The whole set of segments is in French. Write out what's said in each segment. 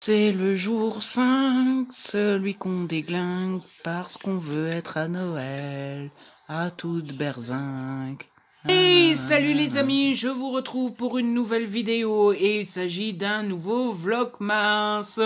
C'est le jour 5, celui qu'on déglingue parce qu'on veut être à Noël, à toute berzingue. Hey, salut les amis, je vous retrouve pour une nouvelle vidéo et il s'agit d'un nouveau Vlogmas.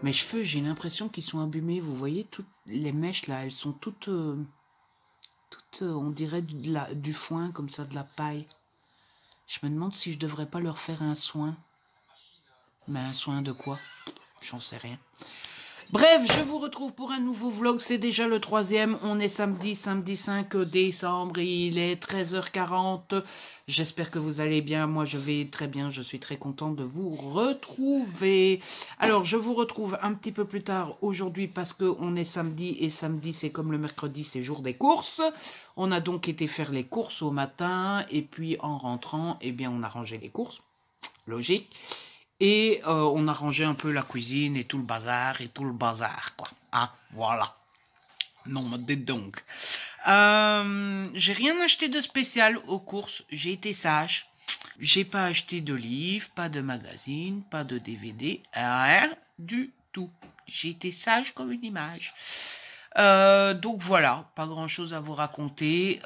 Mes cheveux, j'ai l'impression qu'ils sont abîmés. Vous voyez, toutes les mèches là, elles sont toutes, on dirait du foin, comme ça, de la paille. Je me demande si je devrais pas leur faire un soin. Mais un soin de quoi? J'en sais rien. Bref, je vous retrouve pour un nouveau vlog, c'est déjà le troisième, on est samedi 5 décembre, il est 13h40, j'espère que vous allez bien, moi je vais très bien, je suis très contente de vous retrouver. Alors, je vous retrouve un petit peu plus tard aujourd'hui parce qu'on est samedi, et samedi c'est comme le mercredi, c'est jour des courses. On a donc été faire les courses au matin, et puis en rentrant, eh bien on a rangé les courses, logique. Et on a rangé un peu la cuisine et tout le bazar, quoi. Ah, voilà. Non, mais dites donc. J'ai rien acheté de spécial aux courses, j'ai été sage. J'ai pas acheté de livres, pas de magazine, pas de DVD, rien du tout. J'ai été sage comme une image. Donc voilà, pas grand chose à vous raconter.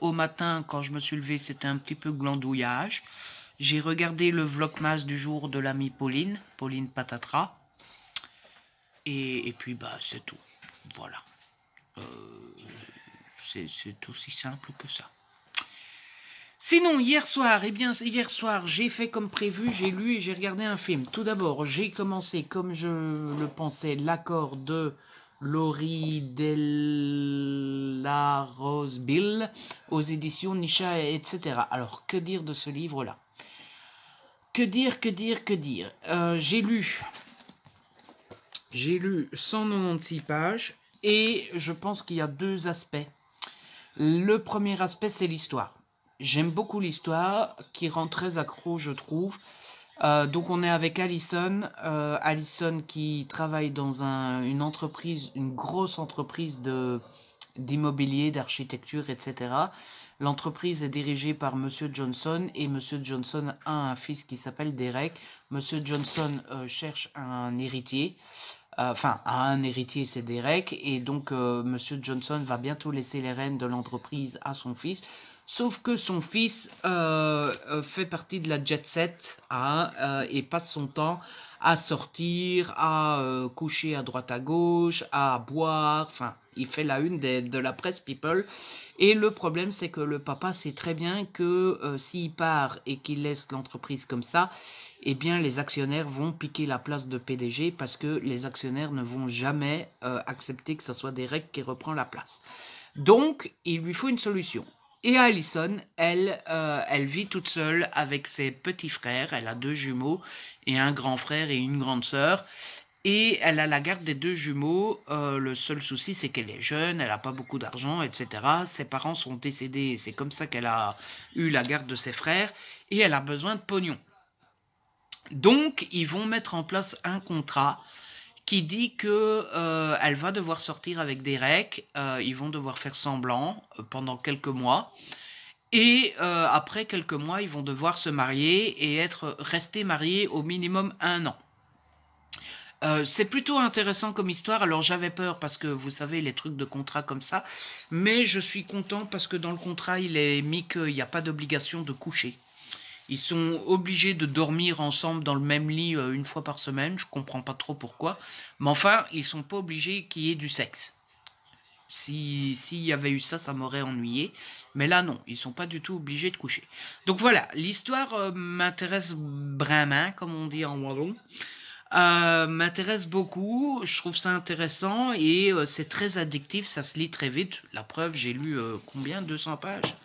Au matin, quand je me suis levée, c'était un petit peu glandouillage. J'ai regardé le vlogmas du jour de l'amie Pauline, Pauline Patatra. Et puis, bah, c'est tout. Voilà. C'est aussi simple que ça. Sinon, hier soir, j'ai fait comme prévu, j'ai lu et j'ai regardé un film. Tout d'abord, j'ai commencé, comme je le pensais, l'accord de Laurie Della Rose-Bill aux éditions Nisha, etc. Alors, que dire de ce livre-là? Que dire. J'ai lu 196 pages et je pense qu'il y a deux aspects. Le premier aspect, c'est l'histoire. J'aime beaucoup l'histoire, qui rend très accro, je trouve. Donc on est avec Alison, Alison qui travaille dans une entreprise, une grosse entreprise d'immobilier, d'architecture, etc. L'entreprise est dirigée par Monsieur Johnson et Monsieur Johnson a un fils qui s'appelle Derek. Monsieur Johnson cherche un héritier. Enfin, un héritier, c'est Derek, et donc Monsieur Johnson va bientôt laisser les rênes de l'entreprise à son fils. Sauf que son fils fait partie de la jet set, hein, et passe son temps à sortir, à coucher à droite à gauche, à boire, enfin, il fait la une de la presse People. Et le problème, c'est que le papa sait très bien que s'il part et qu'il laisse l'entreprise comme ça, eh bien, les actionnaires vont piquer la place de PDG parce que les actionnaires ne vont jamais accepter que ce soit Derek qui reprend la place. Donc, il lui faut une solution. Et Alison, elle vit toute seule avec ses petits frères. Elle a deux jumeaux et un grand frère et une grande sœur. Et elle a la garde des deux jumeaux. Le seul souci, c'est qu'elle est jeune, elle n'a pas beaucoup d'argent, etc. Ses parents sont décédés. C'est comme ça qu'elle a eu la garde de ses frères. Et elle a besoin de pognon. Donc, ils vont mettre en place un contrat qui dit que elle va devoir sortir avec Derek. Ils vont devoir faire semblant pendant quelques mois. Et après quelques mois, ils vont devoir se marier et restés mariés au minimum 1 an. C'est plutôt intéressant comme histoire. Alors j'avais peur parce que vous savez les trucs de contrat comme ça, mais je suis content parce que dans le contrat il est mis qu'il n'y a pas d'obligation de coucher. Ils sont obligés de dormir ensemble dans le même lit une fois par semaine. Je comprends pas trop pourquoi. Mais enfin, ils sont pas obligés qu'il y ait du sexe. S'il y avait eu ça, ça m'aurait ennuyé. Mais là, non, ils sont pas du tout obligés de coucher. Donc voilà, l'histoire m'intéresse vraiment, comme on dit en wallon. M'intéresse beaucoup, je trouve ça intéressant et c'est très addictif, ça se lit très vite. La preuve, j'ai lu combien? 200 pages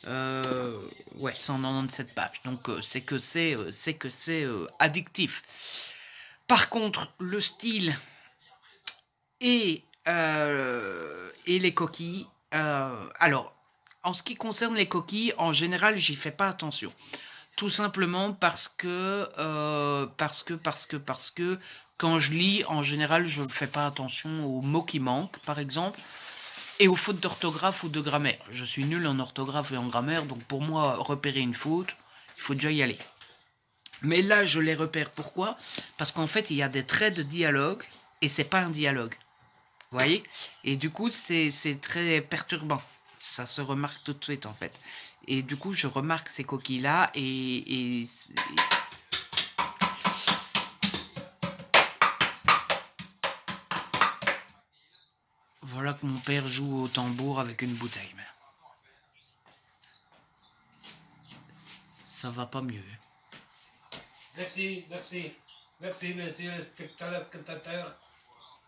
ouais, 197 pages. Donc c'est que c'est addictif. Par contre, le style et les coquilles. Alors, en ce qui concerne les coquilles, en général, j'y fais pas attention. Tout simplement parce que quand je lis, en général, je ne fais pas attention aux mots qui manquent, par exemple, et aux fautes d'orthographe ou de grammaire. Je suis nul en orthographe et en grammaire, donc pour moi, repérer une faute, il faut déjà y aller. Mais là, je les repère. Pourquoi? Parce qu'en fait, il y a des traits de dialogue, et c'est pas un dialogue. Vous voyez? Et du coup, c'est très perturbant. Ça se remarque tout de suite, en fait. Et du coup, je remarque ces coquilles-là et voilà que mon père joue au tambour avec une bouteille. Mais ça va pas mieux. Merci, merci. Merci, monsieur le spectateur.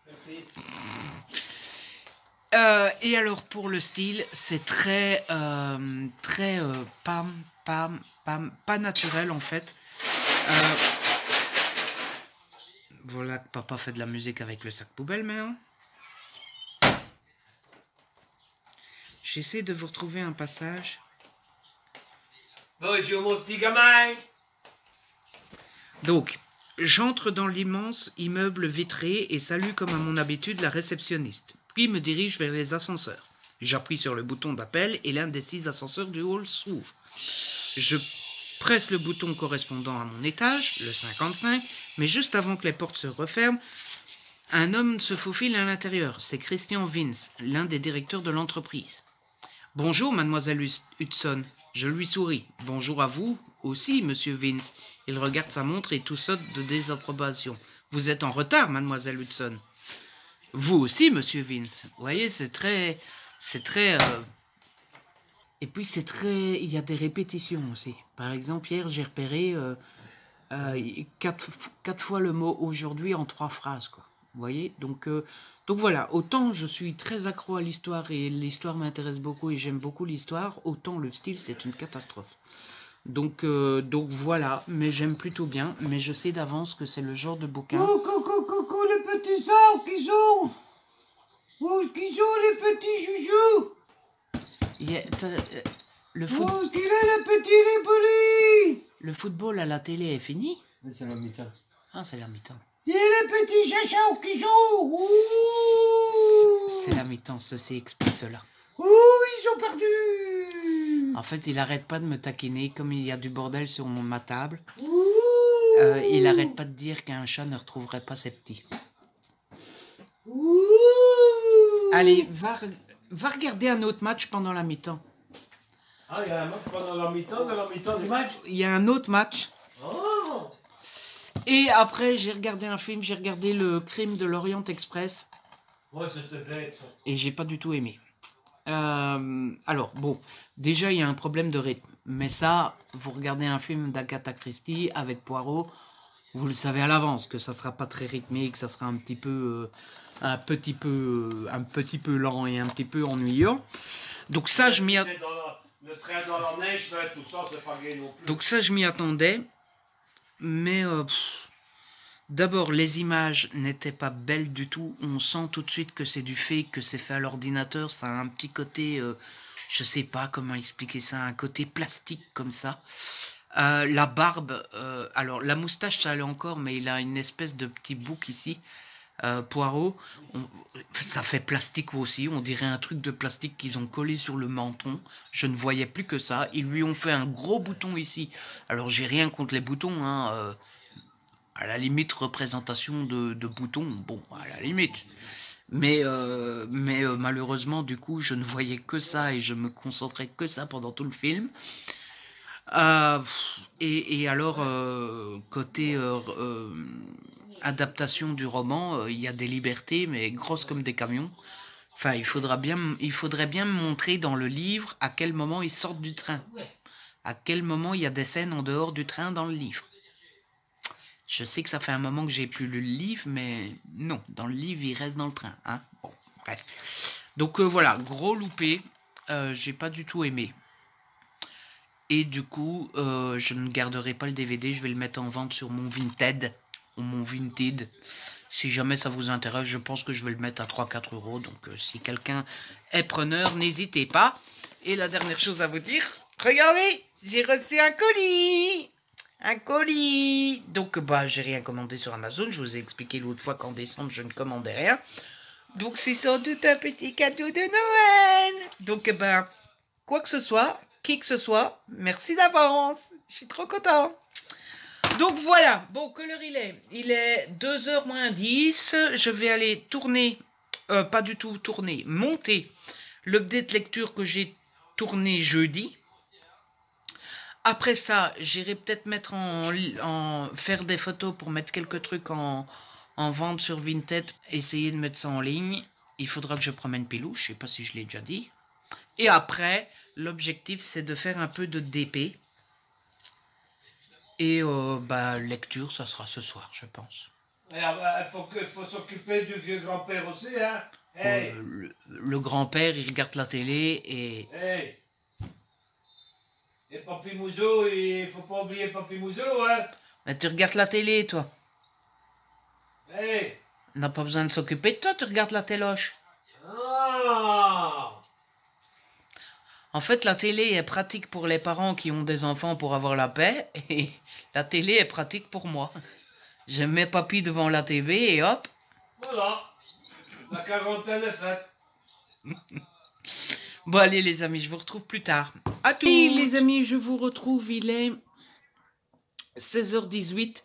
Merci. Et alors pour le style, c'est très pas naturel en fait. Voilà que papa fait de la musique avec le sac poubelle maintenant. J'essaie de vous retrouver un passage. Bonjour mon petit gamin. Donc, j'entre dans l'immense immeuble vitré et salue comme à mon habitude la réceptionniste. Puis me dirige vers les ascenseurs. J'appuie sur le bouton d'appel et l'un des 6 ascenseurs du hall s'ouvre. Je presse le bouton correspondant à mon étage, le 55, mais juste avant que les portes se referment, un homme se faufile à l'intérieur. C'est Christian Vince, l'un des directeurs de l'entreprise. « Bonjour, mademoiselle Hudson. » Je lui souris. « Bonjour à vous aussi, monsieur Vince. » Il regarde sa montre et tout saute de désapprobation. « Vous êtes en retard, mademoiselle Hudson. » « Vous aussi, monsieur Vince. » Vous voyez, c'est très... Et puis, c'est très... Il y a des répétitions aussi. Par exemple, hier, j'ai repéré 4 fois le mot « aujourd'hui » en 3 phrases, quoi. Vous voyez, donc voilà, autant je suis très accro à l'histoire et l'histoire m'intéresse beaucoup et j'aime beaucoup l'histoire, autant le style c'est une catastrophe. Donc voilà, mais j'aime plutôt bien, mais je sais d'avance que c'est le genre de bouquin... Oh, coucou, les petits arbres qui sont... Oh, qui sont les petits joujoux? Le, Oh, qu'il est le petit Lépoli? Le football à la télé est fini? Mais c'est la mi-temps. Ah, c'est la mi-temps. C'est les petits chachas qui jouent. C'est la mi-temps, ceci explique cela. Oh, ils sont perdus. En fait, il arrête pas de me taquiner, comme il y a du bordel sur ma table. Ouh. Il arrête pas de dire qu'un chat ne retrouverait pas ses petits. Ouh. Allez, va regarder un autre match pendant la mi-temps. Ah, il y a un match pendant la mi-temps, dans la mi-temps du match. Il y a un autre match. Oh. Et après, j'ai regardé un film, j'ai regardé Le Crime de l'Orient Express. Ouais, c'était bête. Et j'ai pas du tout aimé. Alors, bon, déjà, il y a un problème de rythme. Mais ça, vous regardez un film d'Agatha Christie avec Poirot, vous le savez à l'avance que ça sera pas très rythmé, que ça sera un petit peu lent et un petit peu ennuyant. Donc ça, je m'y attendais. Le train dans la neige, là, tout ça, c'est pas gay non plus. Donc ça, je m'y attendais. Mais d'abord, les images n'étaient pas belles du tout. On sent tout de suite que c'est du fake, que c'est fait à l'ordinateur. Ça a un petit côté, je sais pas comment expliquer ça, un côté plastique comme ça. La barbe, alors la moustache ça allait encore, mais il a une espèce de petit bouc ici. Poirot, ça fait plastique aussi, on dirait un truc de plastique qu'ils ont collé sur le menton. Je ne voyais plus que ça. Ils lui ont fait un gros bouton ici. Alors j'ai rien contre les boutons, hein. À la limite représentation de boutons, bon, à la limite. Mais malheureusement, du coup, je ne voyais que ça et je me concentrais que ça pendant tout le film. Et alors, côté adaptation du roman, il y a des libertés, mais grosses comme des camions. Enfin, il faudrait bien me montrer dans le livre à quel moment ils sortent du train. À quel moment il y a des scènes en dehors du train dans le livre. Je sais que ça fait un moment que j'ai plus lu le livre, mais non, dans le livre, il reste dans le train. Hein, bon, bref. Donc voilà, gros loupé. J'ai pas du tout aimé. Et du coup, je ne garderai pas le DVD, je vais le mettre en vente sur mon Vinted. Ou mon Vinted. Si jamais ça vous intéresse, je pense que je vais le mettre à 3-4 euros. Donc si quelqu'un est preneur, n'hésitez pas. Et la dernière chose à vous dire, regardez, j'ai reçu un colis. Un colis. Donc bah j'ai rien commandé sur Amazon. Je vous ai expliqué l'autre fois qu'en décembre, je ne commandais rien. Donc c'est sans doute un petit cadeau de Noël. Donc ben, quoi que ce soit, qui que ce soit, merci d'avance. Je suis trop content. Donc voilà, bon, quelle heure il est? Il est 2h moins 10. Je vais aller tourner, pas du tout tourner, monter l'update lecture que j'ai tourné jeudi. Après ça, j'irai peut-être mettre faire des photos pour mettre quelques trucs en vente sur Vinted, essayer de mettre ça en ligne. Il faudra que je promène Pilou, je sais pas si je l'ai déjà dit. Et après, l'objectif c'est de faire un peu de DP. Et bah, lecture, ça sera ce soir, je pense. Il faut s'occuper du vieux grand-père aussi, hein. Hey. Le grand-père, il regarde la télé et... Hey. Et Papy Mouzo, il faut pas oublier Papy Mouzo, hein. Mais tu regardes la télé, toi. Hey. On n'a pas besoin de s'occuper de toi, tu regardes la téloche. Ah. En fait, la télé est pratique pour les parents qui ont des enfants pour avoir la paix, et la télé est pratique pour moi. Je mets papy devant la TV et hop. Voilà. La quarantaine est faite. Bon, allez, les amis, je vous retrouve plus tard. À tous. Et les amis, je vous retrouve, il est 16h18.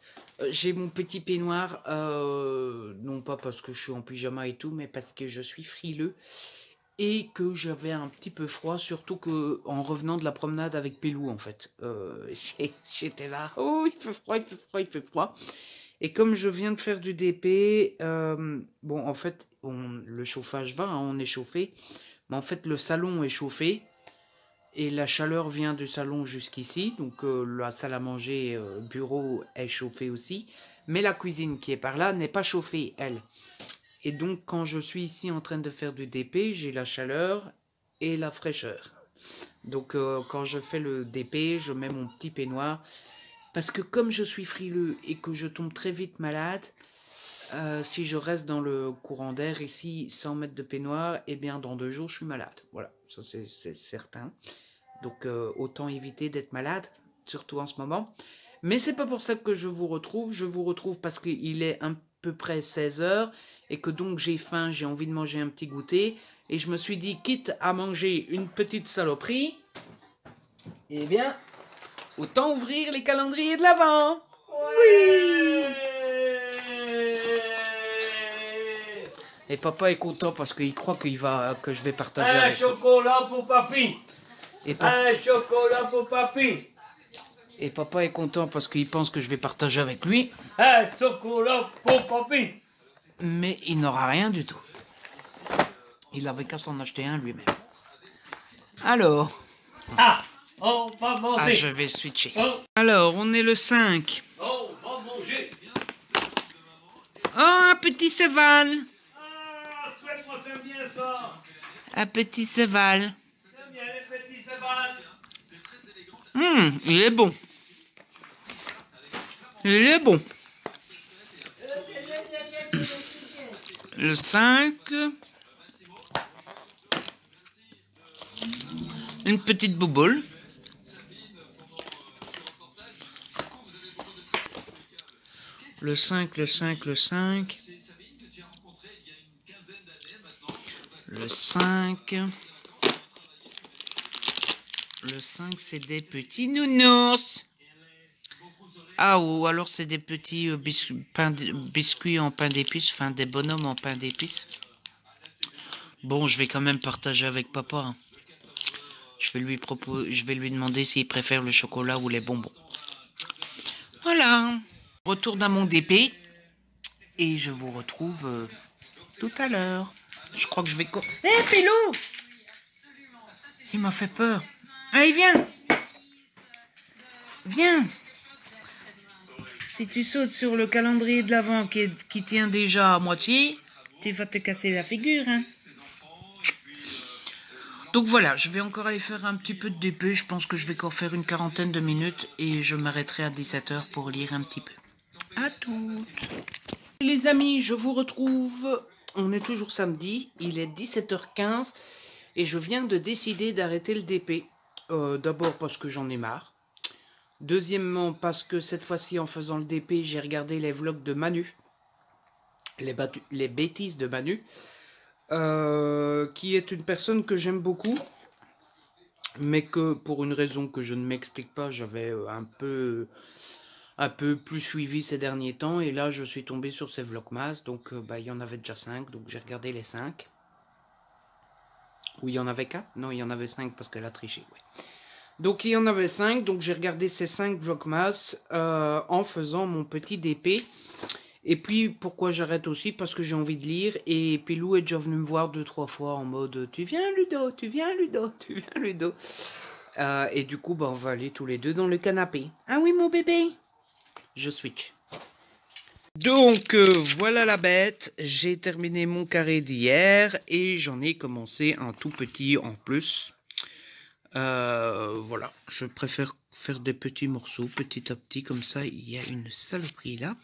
J'ai mon petit peignoir, non pas parce que je suis en pyjama et tout, mais parce que je suis frileux. Et que j'avais un petit peu froid, surtout que en revenant de la promenade avec Pilou, en fait. J'étais là, oh, il fait froid, il fait froid, il fait froid. Et comme je viens de faire du DP, bon, en fait, le chauffage va, hein, on est chauffé. Mais en fait, le salon est chauffé. Et la chaleur vient du salon jusqu'ici. Donc, la salle à manger, bureau est chauffée aussi. Mais la cuisine qui est par là n'est pas chauffée, elle. Et donc, quand je suis ici en train de faire du DP, j'ai la chaleur et la fraîcheur. Donc, quand je fais le DP, je mets mon petit peignoir. Parce que comme je suis frileux et que je tombe très vite malade, si je reste dans le courant d'air ici sans mettre de peignoir, eh bien, dans 2 jours, je suis malade. Voilà, ça c'est certain. Donc, autant éviter d'être malade, surtout en ce moment. Mais c'est pas pour ça que je vous retrouve. Je vous retrouve parce qu'il est à peu près 16h et que donc j'ai faim, j'ai envie de manger un petit goûter. Et je me suis dit, quitte à manger une petite saloperie, eh bien, autant ouvrir les calendriers de l'Avent. Oui. Et papa est content parce qu'il croit que je vais partager Un avec lui. chocolat pour papy. Un chocolat pour papy. Et papa est content parce qu'il pense que je vais partager avec lui. Un chocolat pour papy. Mais il n'aura rien du tout. Il avait qu'à s'en acheter un lui-même. Alors. Ah, on va manger. Ah, je vais switcher. Oh. Alors, on est le 5. On va manger. Oh, un petit cheval. Ah, souhaite-moi, c'est bien ça. Un petit cheval. C'est bien les petits chevals. Il est bon. Il est bon. Le 5. Une petite bouboule. Le 5, le 5, le 5. Le 5. Le 5, c'est des petits nounours. Ah, ou alors c'est des petits biscuits en pain d'épices, enfin des bonhommes en pain d'épices. Bon, je vais quand même partager avec papa. Hein. Je vais lui demander s'il préfère le chocolat ou les bonbons. Voilà. Retourne à mon DP. Et je vous retrouve tout à l'heure. Je crois que je vais... Hé, Pilou! Il m'a fait peur. Allez, viens! Viens! Si tu sautes sur le calendrier de l'Avent qui tient déjà à moitié, tu vas te casser la figure, hein? Donc voilà, je vais encore aller faire un petit peu de DP. Je pense que je vais encore faire une quarantaine de minutes et je m'arrêterai à 17 h pour lire un petit peu. À toutes! Les amis, je vous retrouve. On est toujours samedi, il est 17 h 15 et je viens de décider d'arrêter le DP. D'abord parce que j'en ai marre. Deuxièmement parce que cette fois-ci en faisant le DP, j'ai regardé les vlogs de Manu. Les bêtises de Manu. Qui est une personne que j'aime beaucoup. Mais que pour une raison que je ne m'explique pas, j'avais un peu plus suivi ces derniers temps, et là je suis tombé sur ces vlogmas, donc il y en avait déjà 5, donc j'ai regardé les 5. Ou il y en avait 4? Non, il y en avait 5 parce qu'elle a triché, ouais. Donc il y en avait 5, donc j'ai regardé ces 5 vlogmas en faisant mon petit DP. Et puis pourquoi j'arrête aussi? Parce que j'ai envie de lire, et Pilou est déjà venu me voir 2-3 fois en mode tu viens Ludo, tu viens Ludo, tu viens Ludo. Et du coup on va aller tous les deux dans le canapé. Ah oui mon bébé? Je switch. Donc voilà la bête, j'ai terminé mon carré d'hier et j'en ai commencé un tout petit en plus. Voilà, je préfère faire des petits morceaux petit à petit, comme ça il y a une saloperie là.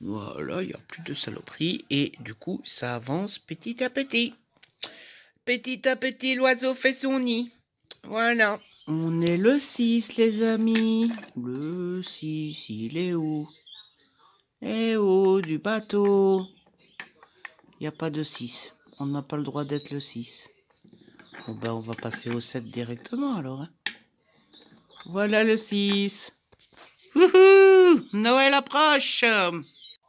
Voilà, il n'y a plus de saloperie et du coup ça avance petit à petit. Petit à petit l'oiseau fait son nid. Voilà. On est le 6 les amis. Le 6 il est où? Eh oh, du bateau. Il n'y a pas de 6. On n'a pas le droit d'être le 6. Bon ben on va passer au 7 directement alors. Hein. Voilà le 6. Wouhou! Noël approche.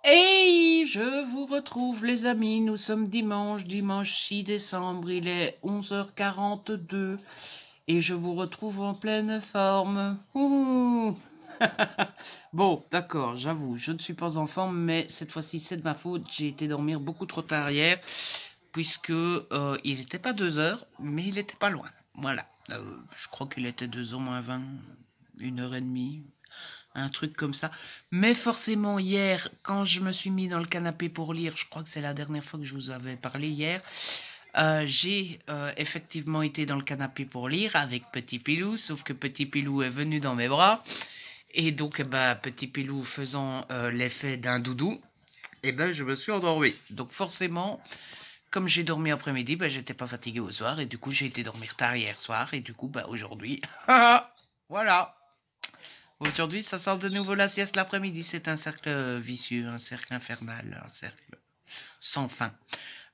Et je vous retrouve les amis. Nous sommes dimanche 6 décembre. Il est 11 h 42. Et je vous retrouve en pleine forme. Ouh. Bon, d'accord, j'avoue, je ne suis pas en forme, mais cette fois-ci, c'est de ma faute. J'ai été dormir beaucoup trop tard hier, puisque il n'était pas 2 h, mais il n'était pas loin. Voilà, je crois qu'il était 2 h moins 20, 1 h 30, un truc comme ça. Mais forcément, hier, quand je me suis mis dans le canapé pour lire, je crois que c'est la dernière fois que je vous avais parlé hier, j'ai effectivement été dans le canapé pour lire avec Petit Pilou, sauf que Petit Pilou est venu dans mes bras. Et donc, Petit Pilou faisant l'effet d'un doudou, je me suis endormi. Donc forcément, comme j'ai dormi après-midi, j'étais pas fatigué au soir. Et du coup, j'ai été dormir tard hier soir. Et du coup, aujourd'hui, voilà. Aujourd'hui, ça sort de nouveau la sieste l'après-midi. C'est un cercle vicieux, un cercle infernal, un cercle sans fin.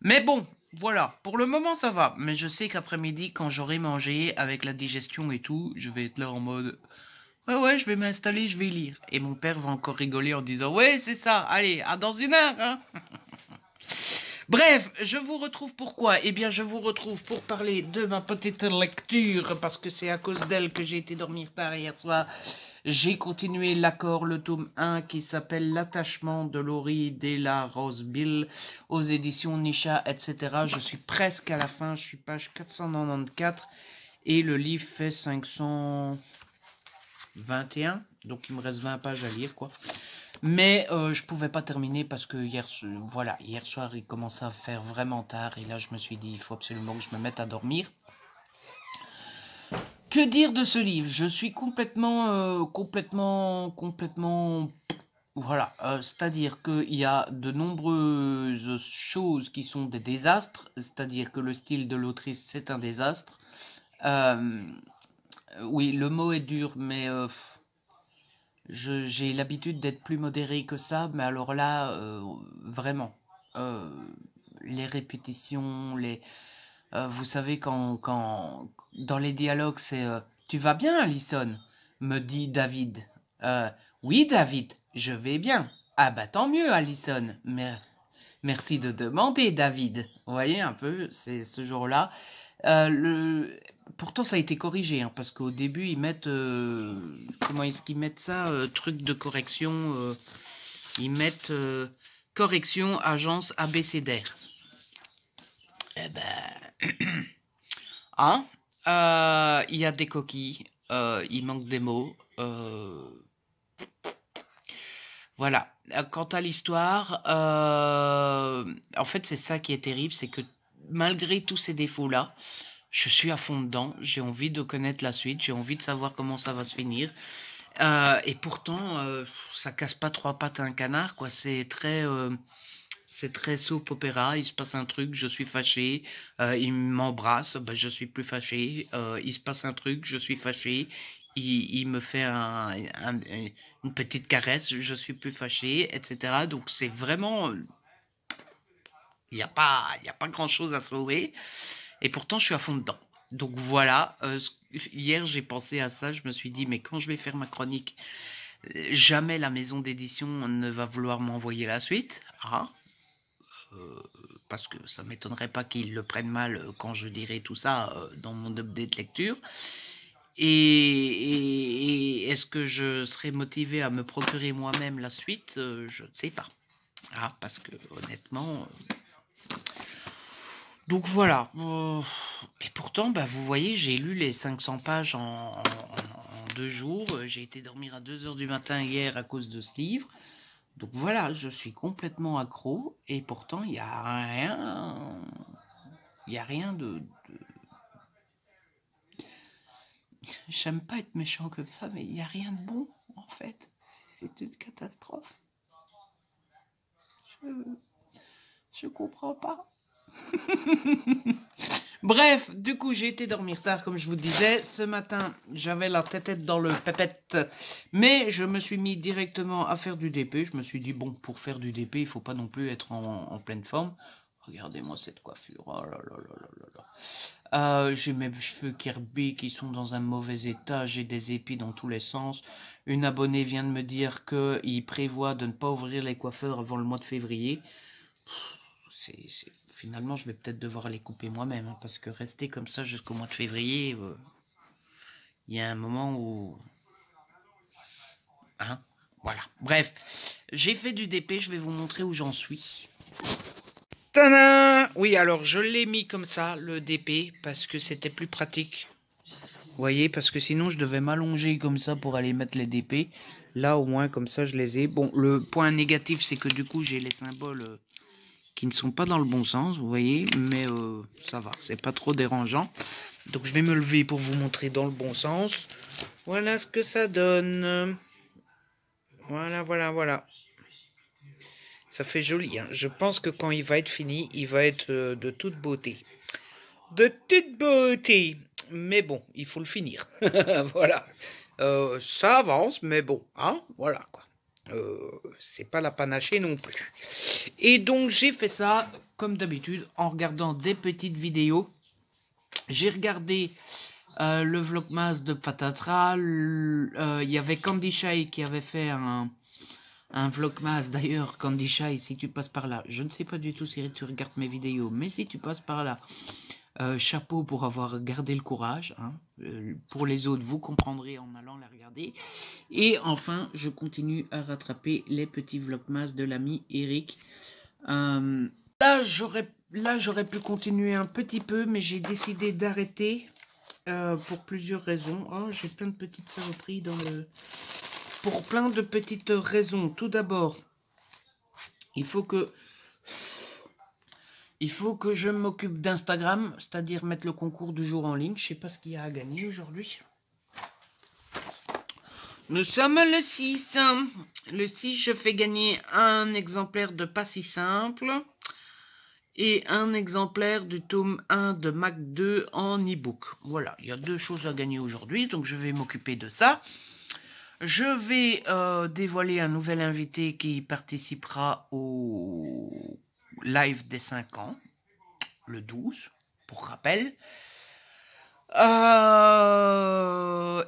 Mais bon, voilà, pour le moment ça va. Mais je sais qu'après-midi, quand j'aurai mangé avec la digestion et tout, je vais être là en mode... Ouais, je vais m'installer, je vais lire. Et mon père va encore rigoler en disant « Ouais, c'est ça, allez, à dans 1 heure hein !» Bref, je vous retrouve pourquoi? Eh bien, je vous retrouve pour parler de ma petite lecture, parce que c'est à cause d'elle que j'ai été dormir tard hier soir. J'ai continué l'accord, le tome 1, qui s'appelle L'attachement de Laurie Della Rosebill, aux éditions Nisha, etc. Je suis presque à la fin, je suis page 494, et le livre fait 521, donc il me reste 20 pages à lire, quoi. Mais je pouvais pas terminer parce que hier soir il commençait à faire vraiment tard et là je me suis dit il faut absolument que je me mette à dormir. Que dire de ce livre? Je suis complètement voilà, c'est-à-dire qu'il y a de nombreuses choses qui sont des désastres, c'est-à-dire que le style de l'autrice c'est un désastre. Oui, le mot est dur, mais j'ai l'habitude d'être plus modéré que ça, mais alors là, vraiment, les répétitions, vous savez, quand dans les dialogues, c'est tu vas bien, Alison? Me dit David. Oui, David, je vais bien. Ah bah tant mieux, Alison. Merci de demander, David. Vous voyez un peu, c'est ce jour-là. Pourtant, ça a été corrigé, hein, parce qu'au début, ils mettent... comment est-ce qu'ils mettent ça truc de correction. Ils mettent correction, agence abécédaire. Eh ben... Hein, il y a des coquilles, il manque des mots. Voilà. Quant à l'histoire, en fait, c'est ça qui est terrible, c'est que malgré tous ces défauts-là, je suis à fond dedans. J'ai envie de connaître la suite, j'ai envie de savoir comment ça va se finir. Et pourtant, ça casse pas trois pattes à un canard, quoi. C'est très soap opéra. Il se passe un truc, je suis fâché. Il m'embrasse, ben, je suis plus fâché. Il se passe un truc, je suis fâché. Il me fait une petite caresse, je suis plus fâché, etc. Donc c'est vraiment, il y a pas grand chose à sauver. Et pourtant je suis à fond dedans. Donc voilà. Hier j'ai pensé à ça. Je me suis dit mais quand je vais faire ma chronique, jamais la maison d'édition ne va vouloir m'envoyer la suite. Ah. Parce que ça m'étonnerait pas qu'ils le prennent mal quand je dirai tout ça dans mon update lecture. Et est-ce que je serai motivé à me procurer moi-même la suite? Je ne sais pas. Ah, parce que honnêtement... Donc voilà. Et pourtant, bah, vous voyez, j'ai lu les 500 pages en 2 jours. J'ai été dormir à 2 h du matin hier à cause de ce livre. Donc voilà, je suis complètement accro. Et pourtant, il n'y a rien... Il n'y a rien de... J'aime pas être méchant comme ça, mais il n'y a rien de bon, en fait. C'est une catastrophe. Je comprends pas. Bref, du coup, j'ai été dormir tard, comme je vous disais. Ce matin, j'avais la tête dans le pépette, mais je me suis mis directement à faire du DP. Je me suis dit, bon, pour faire du DP, il faut pas non plus être en pleine forme. Regardez-moi cette coiffure. Oh là là là là là. J'ai mes cheveux Kirby qui sont dans un mauvais état. J'ai des épis dans tous les sens. Une abonnée vient de me dire qu'il prévoit de ne pas ouvrir les coiffeurs avant le mois de février. Finalement, je vais peut-être devoir les couper moi-même. Hein, parce que rester comme ça jusqu'au mois de février, il y a un moment où... Hein, voilà. Bref, j'ai fait du DP. Je vais vous montrer où j'en suis. Tadam! Oui, alors je l'ai mis comme ça, le DP, parce que c'était plus pratique. Vous voyez, parce que sinon je devais m'allonger comme ça pour aller mettre les DP. Là, au moins, comme ça, je les ai. Bon, le point négatif, c'est que du coup, j'ai les symboles qui ne sont pas dans le bon sens, vous voyez. Mais ça va, c'est pas trop dérangeant. Donc, je vais me lever pour vous montrer dans le bon sens. Voilà ce que ça donne. Voilà, voilà, voilà. Ça fait joli, hein. Je pense que quand il va être fini, il va être de toute beauté. De toute beauté. Mais bon, il faut le finir. Voilà. Ça avance, mais bon, hein, voilà quoi. C'est pas la panachée non plus. Et donc j'ai fait ça, comme d'habitude, en regardant des petites vidéos. J'ai regardé le vlogmas de Patatras. Il y avait Candy Shy qui avait fait un vlogmas. D'ailleurs, Candy Shy, si tu passes par là, je ne sais pas du tout si tu regardes mes vidéos, mais si tu passes par là, chapeau pour avoir gardé le courage. Hein. Pour les autres, vous comprendrez en allant la regarder. Et enfin, je continue à rattraper les petits vlogmas de l'ami Eric. Là, j'aurais pu continuer un petit peu, mais j'ai décidé d'arrêter pour plusieurs raisons. Oh, j'ai plein de petites saloperies dans le... Pour plein de petites raisons. Tout d'abord, il faut que je m'occupe d'Instagram, c'est-à-dire mettre le concours du jour en ligne. Je sais pas ce qu'il y a à gagner aujourd'hui. Nous sommes le 6. Le 6, je fais gagner un exemplaire de Pas si simple et un exemplaire du tome 1 de Mac 2 en e-book. Voilà, il y a 2 choses à gagner aujourd'hui, donc je vais m'occuper de ça. Je vais dévoiler un nouvel invité qui participera au live des 5 ans, le 12, pour rappel.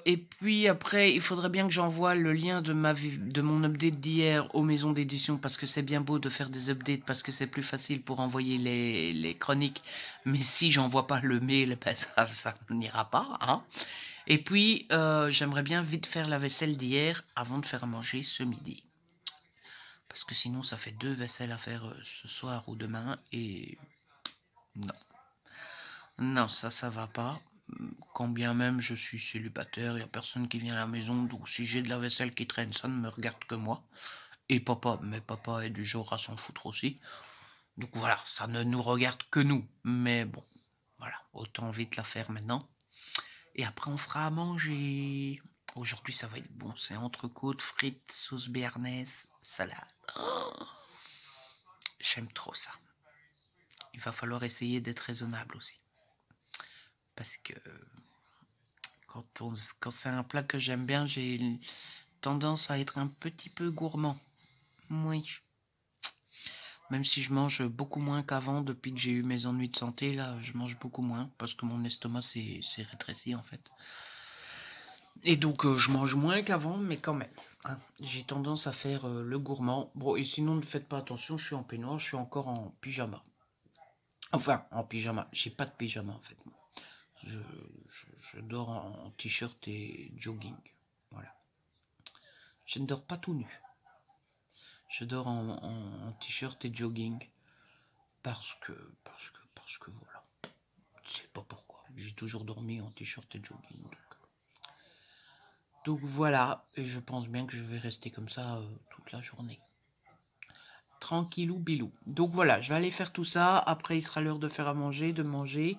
Et puis après, il faudrait bien que j'envoie le lien de mon update d'hier aux maisons d'édition parce que c'est bien beau de faire des updates parce que c'est plus facile pour envoyer les chroniques. Mais si j'envoie pas le mail, ben ça n'ira pas, hein. Et puis, j'aimerais bien vite faire la vaisselle d'hier avant de faire à manger ce midi. Parce que sinon, ça fait 2 vaisselles à faire ce soir ou demain et non. Non, ça va pas. Quand bien même je suis célibataire, il n'y a personne qui vient à la maison, donc si j'ai de la vaisselle qui traîne, ça ne me regarde que moi. Et papa, mais papa est du genre à s'en foutre aussi. Donc voilà, ça ne nous regarde que nous. Mais bon, voilà, autant vite la faire maintenant. Et après on fera à manger. Aujourd'hui ça va être bon, c'est entrecôte, frites, sauce béarnaise, salade. Oh, j'aime trop ça. Il va falloir essayer d'être raisonnable aussi. Parce que quand c'est un plat que j'aime bien, j'ai tendance à être un petit peu gourmand. Oui. Même si je mange beaucoup moins qu'avant, depuis que j'ai eu mes ennuis de santé, là, je mange beaucoup moins, parce que mon estomac s'est rétréci, en fait. Et donc, je mange moins qu'avant, mais quand même. Hein, j'ai tendance à faire le gourmand. Bon, et sinon, ne faites pas attention, je suis en peignoir, je suis encore en pyjama. Enfin, en pyjama. J'ai pas de pyjama, en fait. Je dors en t-shirt et jogging. Voilà. Je ne dors pas tout nu. Je dors en t-shirt et jogging. Parce que voilà. Je sais pas pourquoi. J'ai toujours dormi en t-shirt et jogging. Donc voilà. Et je pense bien que je vais rester comme ça toute la journée. Tranquillou bilou. Donc voilà, je vais aller faire tout ça. Après, il sera l'heure de faire à manger, de manger.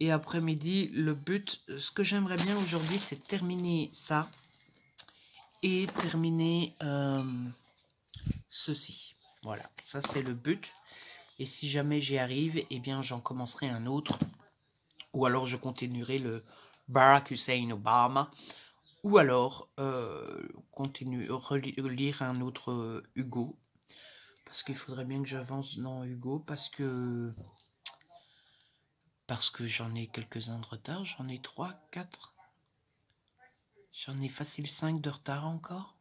Et après-midi, le but, ce que j'aimerais bien aujourd'hui, c'est terminer ça. Et terminer ceci. Voilà, ça c'est le but. Et si jamais j'y arrive, eh bien j'en commencerai un autre. Ou alors je continuerai le Barack Hussein Obama. Ou alors relire un autre Hugo. Parce qu'il faudrait bien que j'avance dans Hugo. Parce que j'en ai quelques-uns de retard. J'en ai 3, 4. J'en ai facile 5 de retard encore.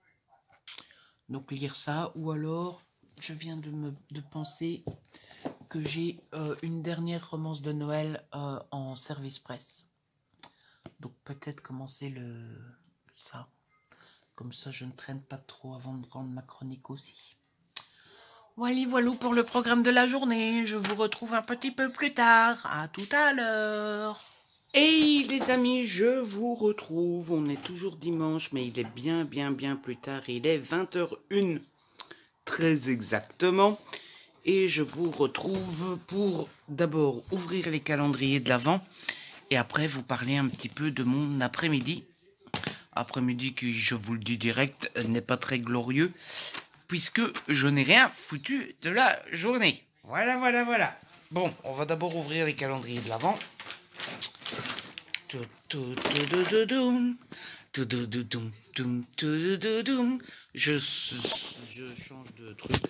Donc lire ça. Ou alors, je viens de penser que j'ai une dernière romance de Noël en service presse. Donc peut-être commencer ça. Comme ça, je ne traîne pas trop avant de prendre ma chronique aussi. Voilà pour le programme de la journée. Je vous retrouve un petit peu plus tard. À tout à l'heure. Et les amis, je vous retrouve. On est toujours dimanche, mais il est bien plus tard. Il est 20h01. Très exactement. Et je vous retrouve pour d'abord ouvrir les calendriers de l'Avent. Et après vous parler un petit peu de mon après-midi. Après-midi qui, je vous le dis direct, n'est pas très glorieux. Puisque je n'ai rien foutu de la journée. Voilà. Bon, on va d'abord ouvrir les calendriers de l'Avent. Je change de truc.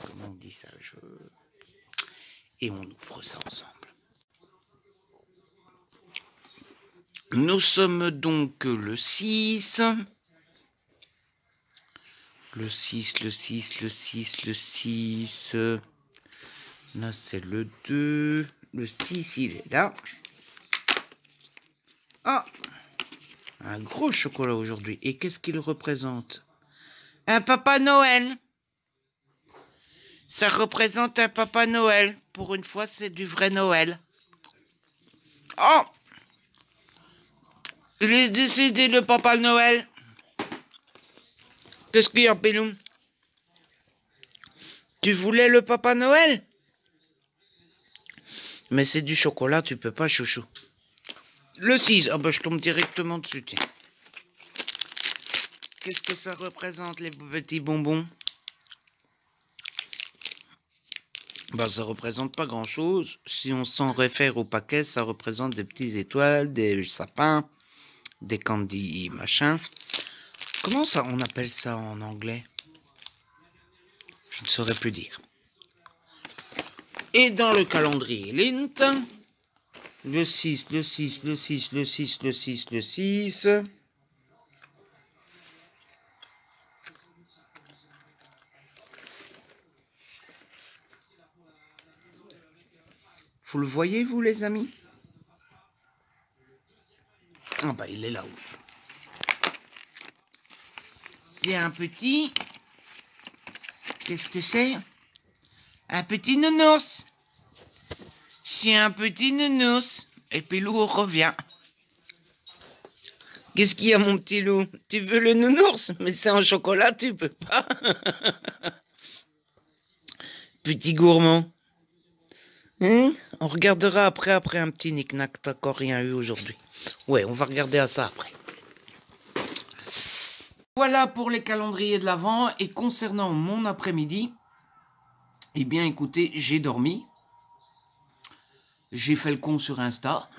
Comment on dit ça? Et on ouvre ça ensemble. Nous sommes donc le 6. Le 6. Là, c'est le 2. Le 6, il est là. Ah! Un gros chocolat aujourd'hui. Et qu'est-ce qu'il représente? Un Papa Noël. Ça représente un Papa Noël. Pour une fois, c'est du vrai Noël. Oh! Il est décédé, le Papa Noël. Qu'est-ce qu'il y a, Péloum? Tu voulais le Papa Noël? Mais c'est du chocolat, tu peux pas, chouchou. Le 6, ah bah je tombe directement dessus, tiens. Qu'est-ce que ça représente, les petits bonbons? Bah ça représente pas grand-chose. Si on s'en réfère au paquet, ça représente des petites étoiles, des sapins, des candy machin. Comment ça, on appelle ça en anglais? Je ne saurais plus dire. Et dans le calendrier Lint, Le 6, le 6, le 6, le 6, le 6, le 6. Vous le voyez, vous, les amis? Ah bah, il est là-haut. C'est un petit... Qu'est-ce que c'est? Un petit nounours. C'est un petit nounours. Et puis Lou revient. Qu'est-ce qu'il y a, mon petit loup? Tu veux le nounours? Mais c'est en chocolat, tu peux pas. Petit gourmand. Hein? On regardera après un petit knick-knack. T'as encore rien eu aujourd'hui. Ouais, on va regarder à ça après. Voilà pour les calendriers de l'Avent. Et concernant mon après-midi, eh bien, écoutez, j'ai dormi. J'ai fait le con sur Insta.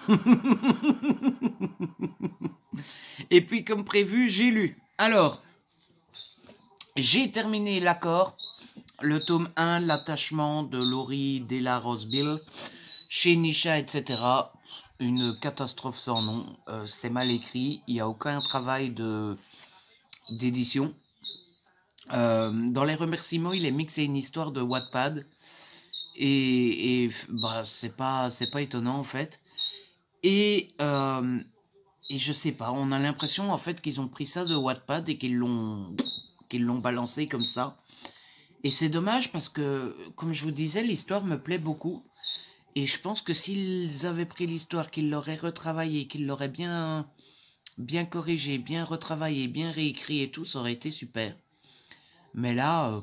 Et puis, comme prévu, j'ai lu. Alors, j'ai terminé l'accord, le tome 1, l'attachement de Laurie Della Rosebill, chez Nisha, etc. Une catastrophe sans nom. C'est mal écrit. Il n'y a aucun travail d'édition. Dans les remerciements, il est mixé une histoire de Wattpad. Et bah, c'est pas étonnant, en fait. Et je sais pas, on a l'impression en fait qu'ils ont pris ça de Wattpad et qu'ils l'ont balancé comme ça. Et c'est dommage parce que, comme je vous disais, l'histoire me plaît beaucoup. Et je pense que s'ils avaient pris l'histoire, qu'ils l'auraient retravaillée, qu'ils l'auraient bien corrigée, bien retravaillée, bien réécrit et tout, ça aurait été super. Mais là...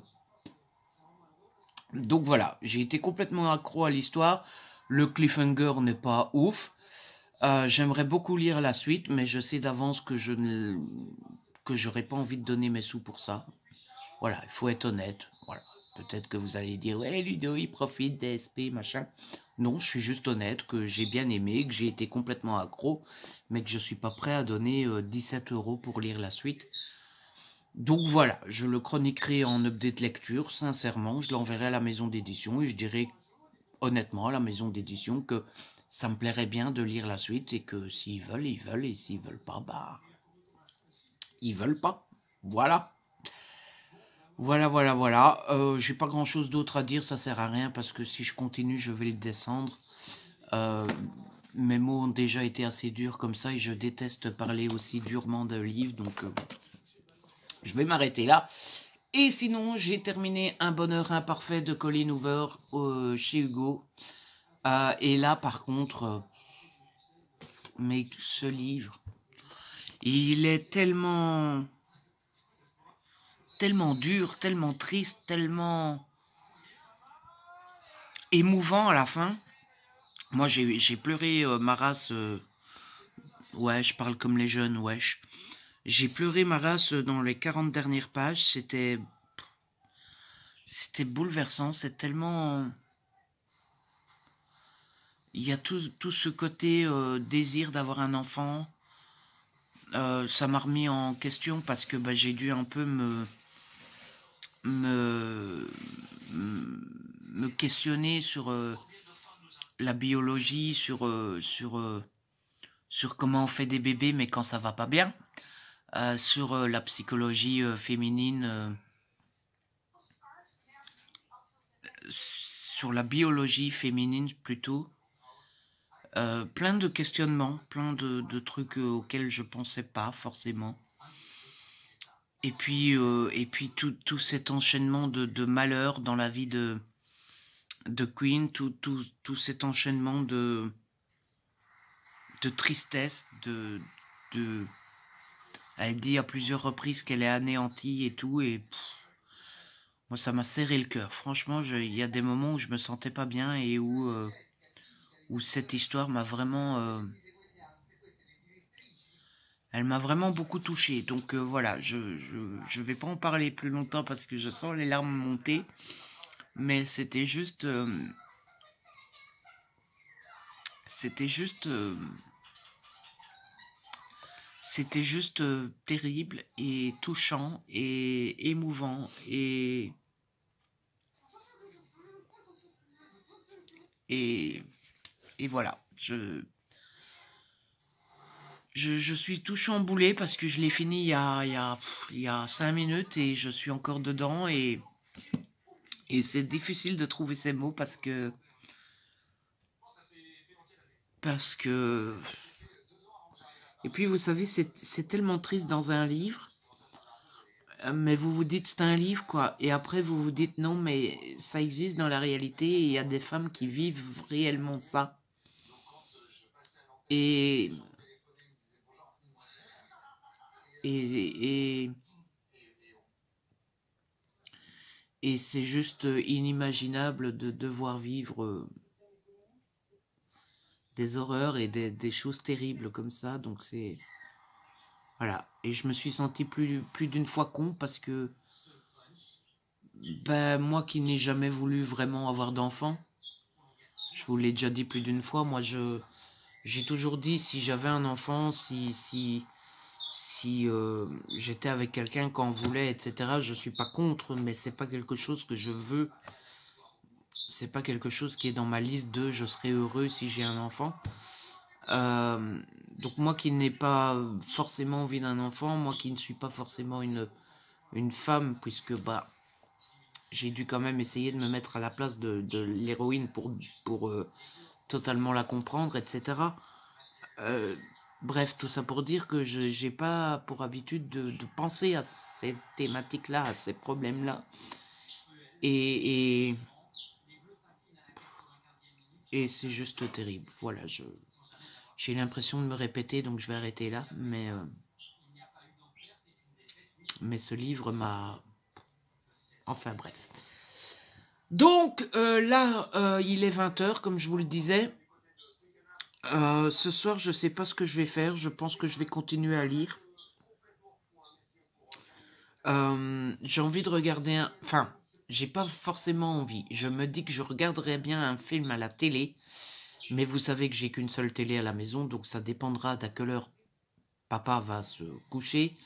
Donc voilà, j'ai été complètement accro à l'histoire. Le cliffhanger n'est pas ouf. J'aimerais beaucoup lire la suite, mais je sais d'avance que j'aurais pas envie de donner mes sous pour ça. Voilà, il faut être honnête. Voilà, peut-être que vous allez dire ouais, Ludo, il profite des SP, machin. Non, je suis juste honnête que j'ai bien aimé, que j'ai été complètement accro, mais que je suis pas prêt à donner 17 € pour lire la suite. Donc voilà, je le chroniquerai en update lecture, sincèrement, je l'enverrai à la maison d'édition et je dirai honnêtement à la maison d'édition que ça me plairait bien de lire la suite et que s'ils veulent, ils veulent, et s'ils veulent pas, bah... Ils veulent pas. Voilà. Voilà. J'ai pas grand chose d'autre à dire, ça sert à rien parce que si je continue, je vais le descendre. Mes mots ont déjà été assez durs comme ça et je déteste parler aussi durement d'un livre, donc je vais m'arrêter là. Et sinon, j'ai terminé Un bonheur imparfait de Colleen Hoover chez Hugo. Et là, par contre, mais ce livre, il est tellement dur, tellement triste, tellement émouvant à la fin. Moi, j'ai pleuré ma race. Ouais, je parle comme les jeunes, wesh. J'ai pleuré ma race dans les 40 dernières pages. C'était bouleversant. C'est tellement... Il y a tout ce côté désir d'avoir un enfant. Ça m'a remis en question parce que bah, j'ai dû un peu me questionner sur la biologie, sur comment on fait des bébés mais quand ça va pas bien, sur la psychologie féminine, sur la biologie féminine plutôt. Plein de questionnements, plein de trucs auxquels je pensais pas forcément. Et puis tout cet enchaînement de malheurs dans la vie de Queen, tout cet enchaînement de tristesse, elle dit à plusieurs reprises qu'elle est anéantie et tout, et moi ça m'a serré le cœur. Franchement, il y a des moments où je me sentais pas bien et où cette histoire m'a vraiment... elle m'a vraiment beaucoup touché. Donc voilà, je vais pas en parler plus longtemps parce que je sens les larmes monter. Mais c'était juste... terrible et touchant et émouvant et voilà, je suis tout chamboulé parce que je l'ai fini il y a 5 minutes et je suis encore dedans et c'est difficile de trouver ces mots parce que, et puis vous savez, c'est tellement triste dans un livre, mais vous vous dites c'est un livre quoi, et après vous vous dites non, mais ça existe dans la réalité et il y a des femmes qui vivent réellement ça. Et, et, et, et c'est juste inimaginable de devoir vivre des horreurs et des choses terribles comme ça, donc c'est... Voilà, et je me suis senti plus d'une fois con parce que, ben, moi qui n'ai jamais voulu vraiment avoir d'enfant, je vous l'ai déjà dit plus d'une fois, moi j'ai toujours dit si j'avais un enfant, si j'étais avec quelqu'un qu'on voulait, etc., je suis pas contre, mais c'est pas quelque chose que je veux, c'est pas quelque chose qui est dans ma liste de je serai heureux si j'ai un enfant. Donc moi qui n'ai pas forcément envie d'un enfant, moi qui ne suis pas forcément une femme, puisque bah j'ai dû quand même essayer de me mettre à la place de l'héroïne pour totalement la comprendre, etc. Bref, tout ça pour dire que je j'ai pas pour habitude de penser à ces thématiques-là, à ces problèmes-là. Et, et, et c'est juste terrible. Voilà, j'ai l'impression de me répéter, donc je vais arrêter là. Mais ce livre m'a... Enfin bref. Donc là, il est 20h, comme je vous le disais. Ce soir, je sais pas ce que je vais faire. Je pense que je vais continuer à lire. J'ai envie de regarder un... Enfin, j'ai pas forcément envie. Je me dis que je regarderais bien un film à la télé. Mais vous savez que j'ai qu'une seule télé à la maison. Donc ça dépendra d'à quelle heure papa va se coucher.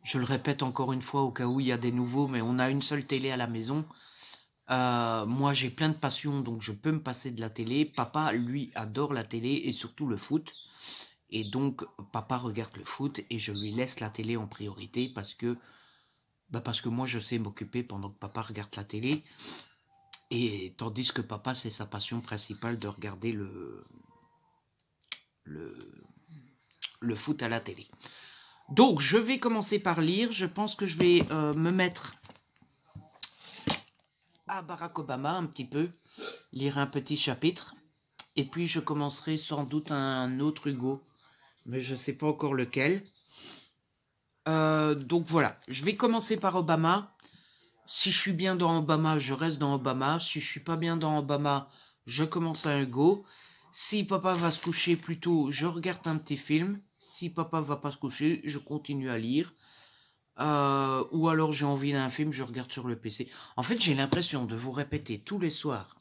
Je le répète encore une fois au cas où il y a des nouveaux. Mais on a une seule télé à la maison. Moi j'ai plein de passions, donc je peux me passer de la télé. Papa, lui, adore la télé et surtout le foot. Et donc papa regarde le foot et je lui laisse la télé en priorité parce que moi je sais m'occuper pendant que papa regarde la télé. Et tandis que papa, c'est sa passion principale de regarder le foot à la télé. Donc je vais commencer par lire. Je pense que je vais me mettre à Barack Obama un petit peu, lire un petit chapitre, et puis je commencerai sans doute un autre Hugo, mais je ne sais pas encore lequel. Donc voilà, je vais commencer par Obama. Si je suis bien dans Obama, je reste dans Obama. Si je suis pas bien dans Obama, je commence un Hugo. Si papa va se coucher plus tôt, je regarde un petit film. Si papa va pas se coucher, je continue à lire. Ou alors j'ai envie d'un film, je regarde sur le PC. En fait, j'ai l'impression de vous répéter tous les soirs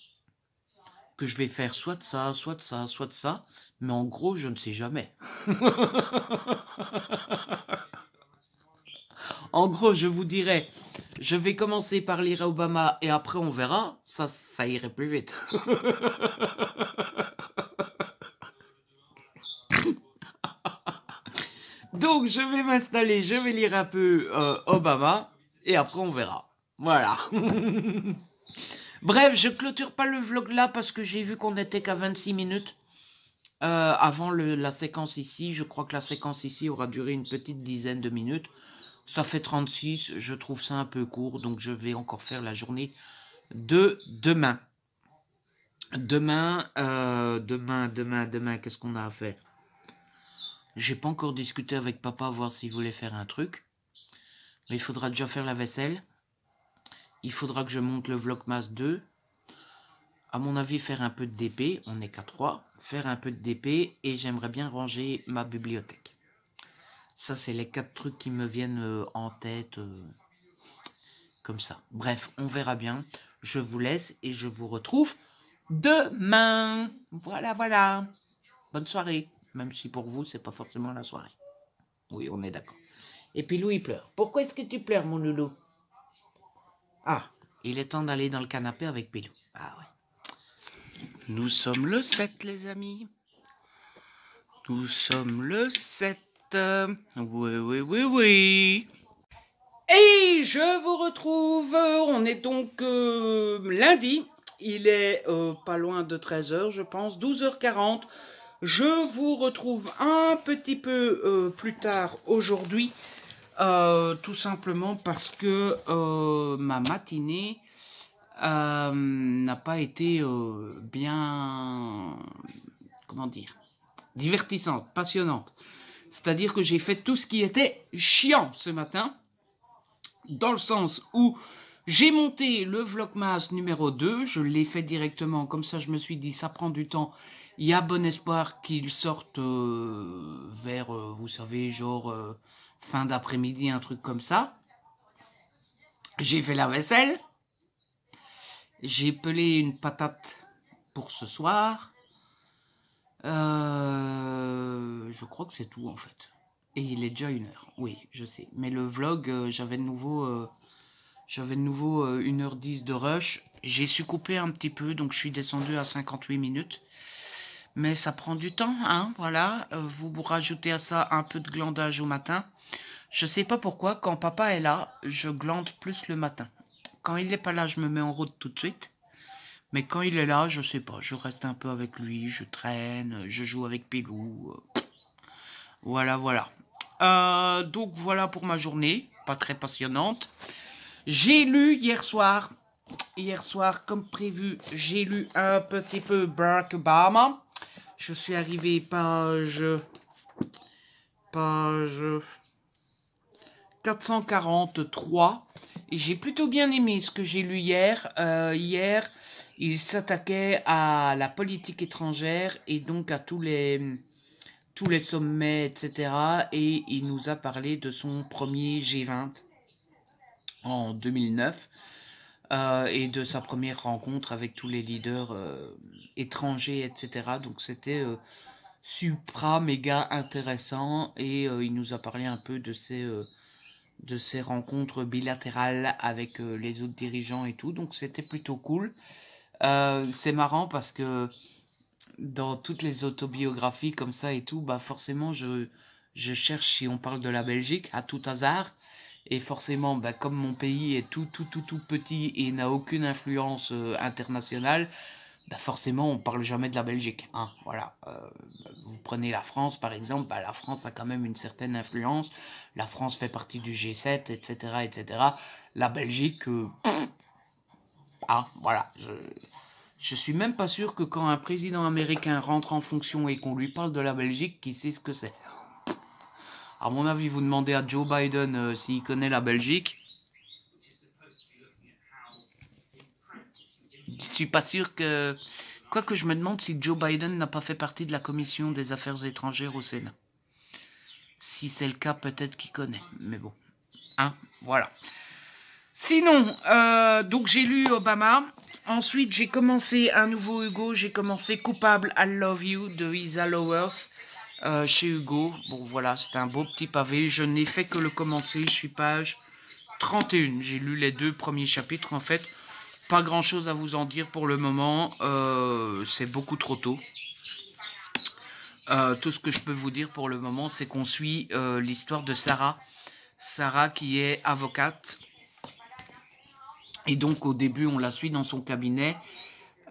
que je vais faire soit de ça, soit de ça, soit de ça. Mais en gros, je ne sais jamais. En gros, je vous dirais, je vais commencer par lire Obama et après on verra. Ça irait plus vite. Donc, je vais m'installer, je vais lire un peu Obama et après on verra. Voilà. Bref, je clôture pas le vlog là parce que j'ai vu qu'on n'était qu'à 26 minutes. Avant la séquence ici, je crois que la séquence ici aura duré une petite dizaine de minutes. Ça fait 36, je trouve ça un peu court, donc je vais encore faire la journée de demain. Demain, qu'est-ce qu'on a à faire? J'ai pas encore discuté avec papa, voir s'il voulait faire un truc. Mais il faudra déjà faire la vaisselle. Il faudra que je monte le Vlogmas 2. À mon avis, faire un peu de DP, on n'est qu'à 3. Faire un peu de DP et j'aimerais bien ranger ma bibliothèque. Ça, c'est les 4 trucs qui me viennent en tête, comme ça. Bref, on verra bien. Je vous laisse et je vous retrouve demain. Voilà, voilà. Bonne soirée. Même si pour vous, c'est pas forcément la soirée. Oui, on est d'accord. Et puis Louis pleure. Pourquoi est-ce que tu pleures, mon loulou? Ah, il est temps d'aller dans le canapé avec Pilou. Ah ouais. Nous sommes le 7, les amis. Nous sommes le 7. Oui, oui, oui, oui. Et je vous retrouve, on est donc lundi, il est pas loin de 13 h, je pense, 12 h 40. Je vous retrouve un petit peu plus tard aujourd'hui, tout simplement parce que ma matinée n'a pas été bien, comment dire, divertissante, passionnante. C'est-à-dire que j'ai fait tout ce qui était chiant ce matin, dans le sens où j'ai monté le Vlogmas numéro 2, je l'ai fait directement, comme ça je me suis dit ça prend du temps, il y a bon espoir qu'il sorte vers, vous savez, genre fin d'après-midi, un truc comme ça. J'ai fait la vaisselle, j'ai pelé une patate pour ce soir, je crois que c'est tout en fait. Et il est déjà 1 h, oui, je sais. Mais le vlog, j'avais de nouveau 1 h 10 de rush. J'ai su couper un petit peu, donc je suis descendu à 58 minutes. Mais ça prend du temps, hein, voilà. Vous rajoutez à ça un peu de glandage au matin. Je sais pas pourquoi, quand papa est là, je glande plus le matin. Quand il n'est pas là, je me mets en route tout de suite. Mais quand il est là, je sais pas, je reste un peu avec lui, je traîne, je joue avec Pilou. Voilà, voilà. Donc voilà pour ma journée, pas très passionnante. J'ai lu hier soir, comme prévu, j'ai lu un petit peu Barack Obama. Je suis arrivé page 443 et j'ai plutôt bien aimé ce que j'ai lu hier. Hier, il s'attaquait à la politique étrangère et donc à tous les sommets, etc. Et il nous a parlé de son premier G20 en 2009 et de sa première rencontre avec tous les leaders étrangers, etc. Donc c'était supra méga intéressant et il nous a parlé un peu de ces rencontres bilatérales avec les autres dirigeants et tout. Donc c'était plutôt cool. C'est marrant parce que dans toutes les autobiographies comme ça et tout, bah forcément je cherche si on parle de la Belgique à tout hasard. Et forcément, bah, comme mon pays est tout petit et n'a aucune influence internationale, bah forcément on parle jamais de la Belgique, hein, voilà. Vous prenez la France par exemple, bah, la France a quand même une certaine influence, la France fait partie du G7, etc., etc. La Belgique, voilà, je suis même pas sûr que quand un président américain rentre en fonction et qu'on lui parle de la Belgique, qu'il sait ce que c'est. À mon avis, vous demandez à Joe Biden s'il connaît la Belgique. Je suis pas sûr que... Quoique je me demande si Joe Biden n'a pas fait partie de la commission des affaires étrangères au Sénat. Si c'est le cas, peut-être qu'il connaît. Mais bon, hein, voilà. Sinon, donc j'ai lu Obama. Ensuite, j'ai commencé un nouveau Hugo. J'ai commencé Coupable, I Love You de Isa Lowers chez Hugo. Bon, voilà, c'est un beau petit pavé. Je n'ai fait que le commencer. Je suis page 31. J'ai lu les 2 premiers chapitres, en fait. Pas grand chose à vous en dire pour le moment, c'est beaucoup trop tôt. Tout ce que je peux vous dire pour le moment, c'est qu'on suit l'histoire de Sarah. Sarah qui est avocate. Et donc au début, on la suit dans son cabinet.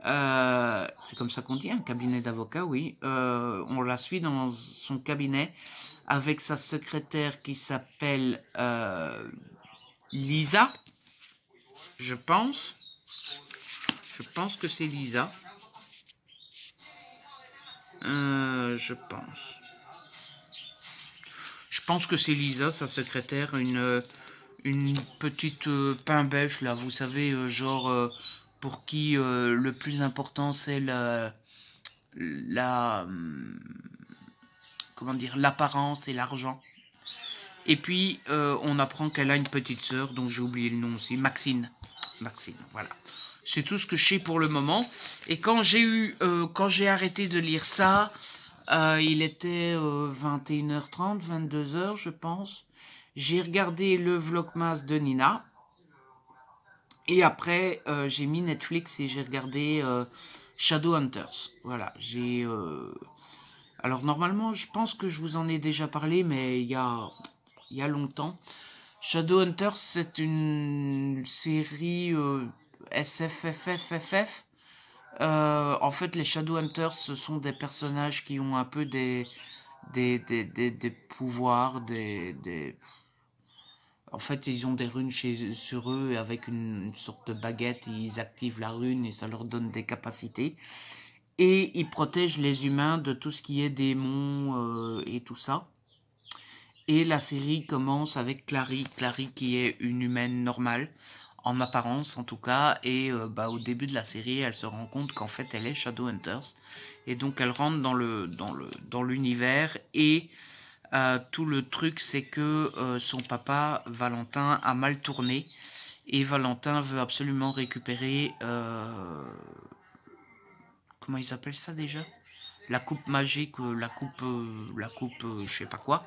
C'est comme ça qu'on dit, un cabinet d'avocat, oui. On la suit dans son cabinet avec sa secrétaire qui s'appelle Lisa, je pense. Je pense que c'est Lisa. Je pense. Je pense que c'est Lisa, sa secrétaire, une petite pain bêche, là, vous savez, genre, pour qui le plus important, c'est comment dire, l'apparence et l'argent. Et puis, on apprend qu'elle a une petite sœur, dont j'ai oublié le nom aussi, Maxine. Maxine, voilà. C'est tout ce que je sais pour le moment. Et quand j'ai arrêté de lire ça, il était 21 h 30, 22 h, je pense. J'ai regardé le Vlogmas de Nina. Et après, j'ai mis Netflix et j'ai regardé Shadowhunters. Voilà, Alors normalement, je pense que je vous en ai déjà parlé, mais il y a longtemps. Shadowhunters, c'est une série SFFFFF. En fait, les Shadowhunters, ce sont des personnages qui ont un peu des pouvoirs, En fait, ils ont des runes sur eux, et avec une sorte de baguette, ils activent la rune et ça leur donne des capacités. Et ils protègent les humains de tout ce qui est démons et tout ça. Et la série commence avec Clary qui est une humaine normale, en apparence en tout cas, et au début de la série, elle se rend compte qu'en fait elle est Shadowhunters, et donc elle rentre dans l'univers, et tout le truc c'est que son papa, Valentin, a mal tourné, et Valentin veut absolument récupérer, comment il s'appelle ça déjà? La coupe magique, la coupe, je sais pas quoi.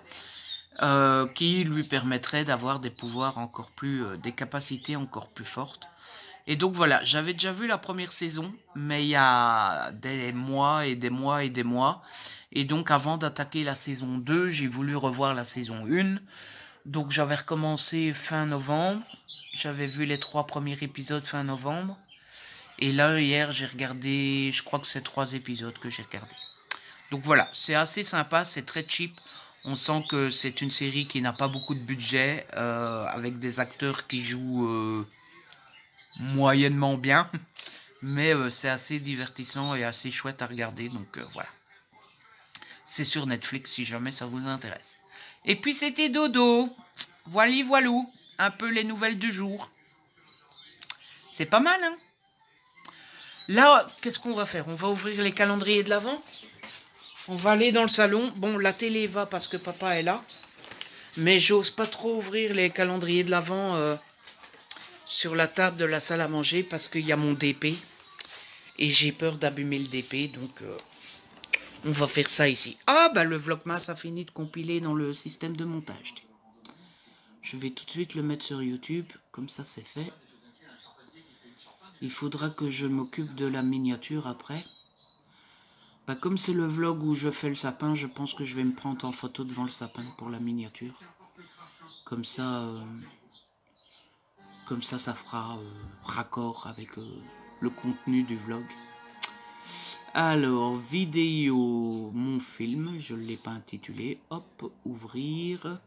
Qui lui permettrait d'avoir des pouvoirs encore plus, des capacités encore plus fortes. Et donc voilà, j'avais déjà vu la première saison, mais il y a des mois et des mois et des mois. Et donc avant d'attaquer la saison 2, j'ai voulu revoir la saison 1. Donc j'avais recommencé fin novembre. J'avais vu les 3 premiers épisodes fin novembre. Et là, hier, j'ai regardé, je crois que c'est 3 épisodes que j'ai regardé. Donc voilà, c'est assez sympa, c'est très cheap. On sent que c'est une série qui n'a pas beaucoup de budget, avec des acteurs qui jouent moyennement bien. Mais c'est assez divertissant et assez chouette à regarder, donc voilà. C'est sur Netflix si jamais ça vous intéresse. Et puis c'était dodo. Voili voilou, un peu les nouvelles du jour. C'est pas mal, hein? Là, qu'est-ce qu'on va faire? On va ouvrir les calendriers de l'Avent. On va aller dans le salon. Bon, la télé va parce que papa est là. Mais j'ose pas trop ouvrir les calendriers de l'Avent sur la table de la salle à manger parce qu'il y a mon DP. Et j'ai peur d'abîmer le DP. Donc, on va faire ça ici. Ah, bah le Vlogmas a fini de compiler dans le système de montage. Je vais tout de suite le mettre sur YouTube. Comme ça, c'est fait. Il faudra que je m'occupe de la miniature après. Bah, comme c'est le vlog où je fais le sapin, je pense que je vais me prendre en photo devant le sapin pour la miniature. Comme ça, ça fera raccord avec le contenu du vlog. Alors, vidéo, mon film, je ne l'ai pas intitulé. Hop, ouvrir.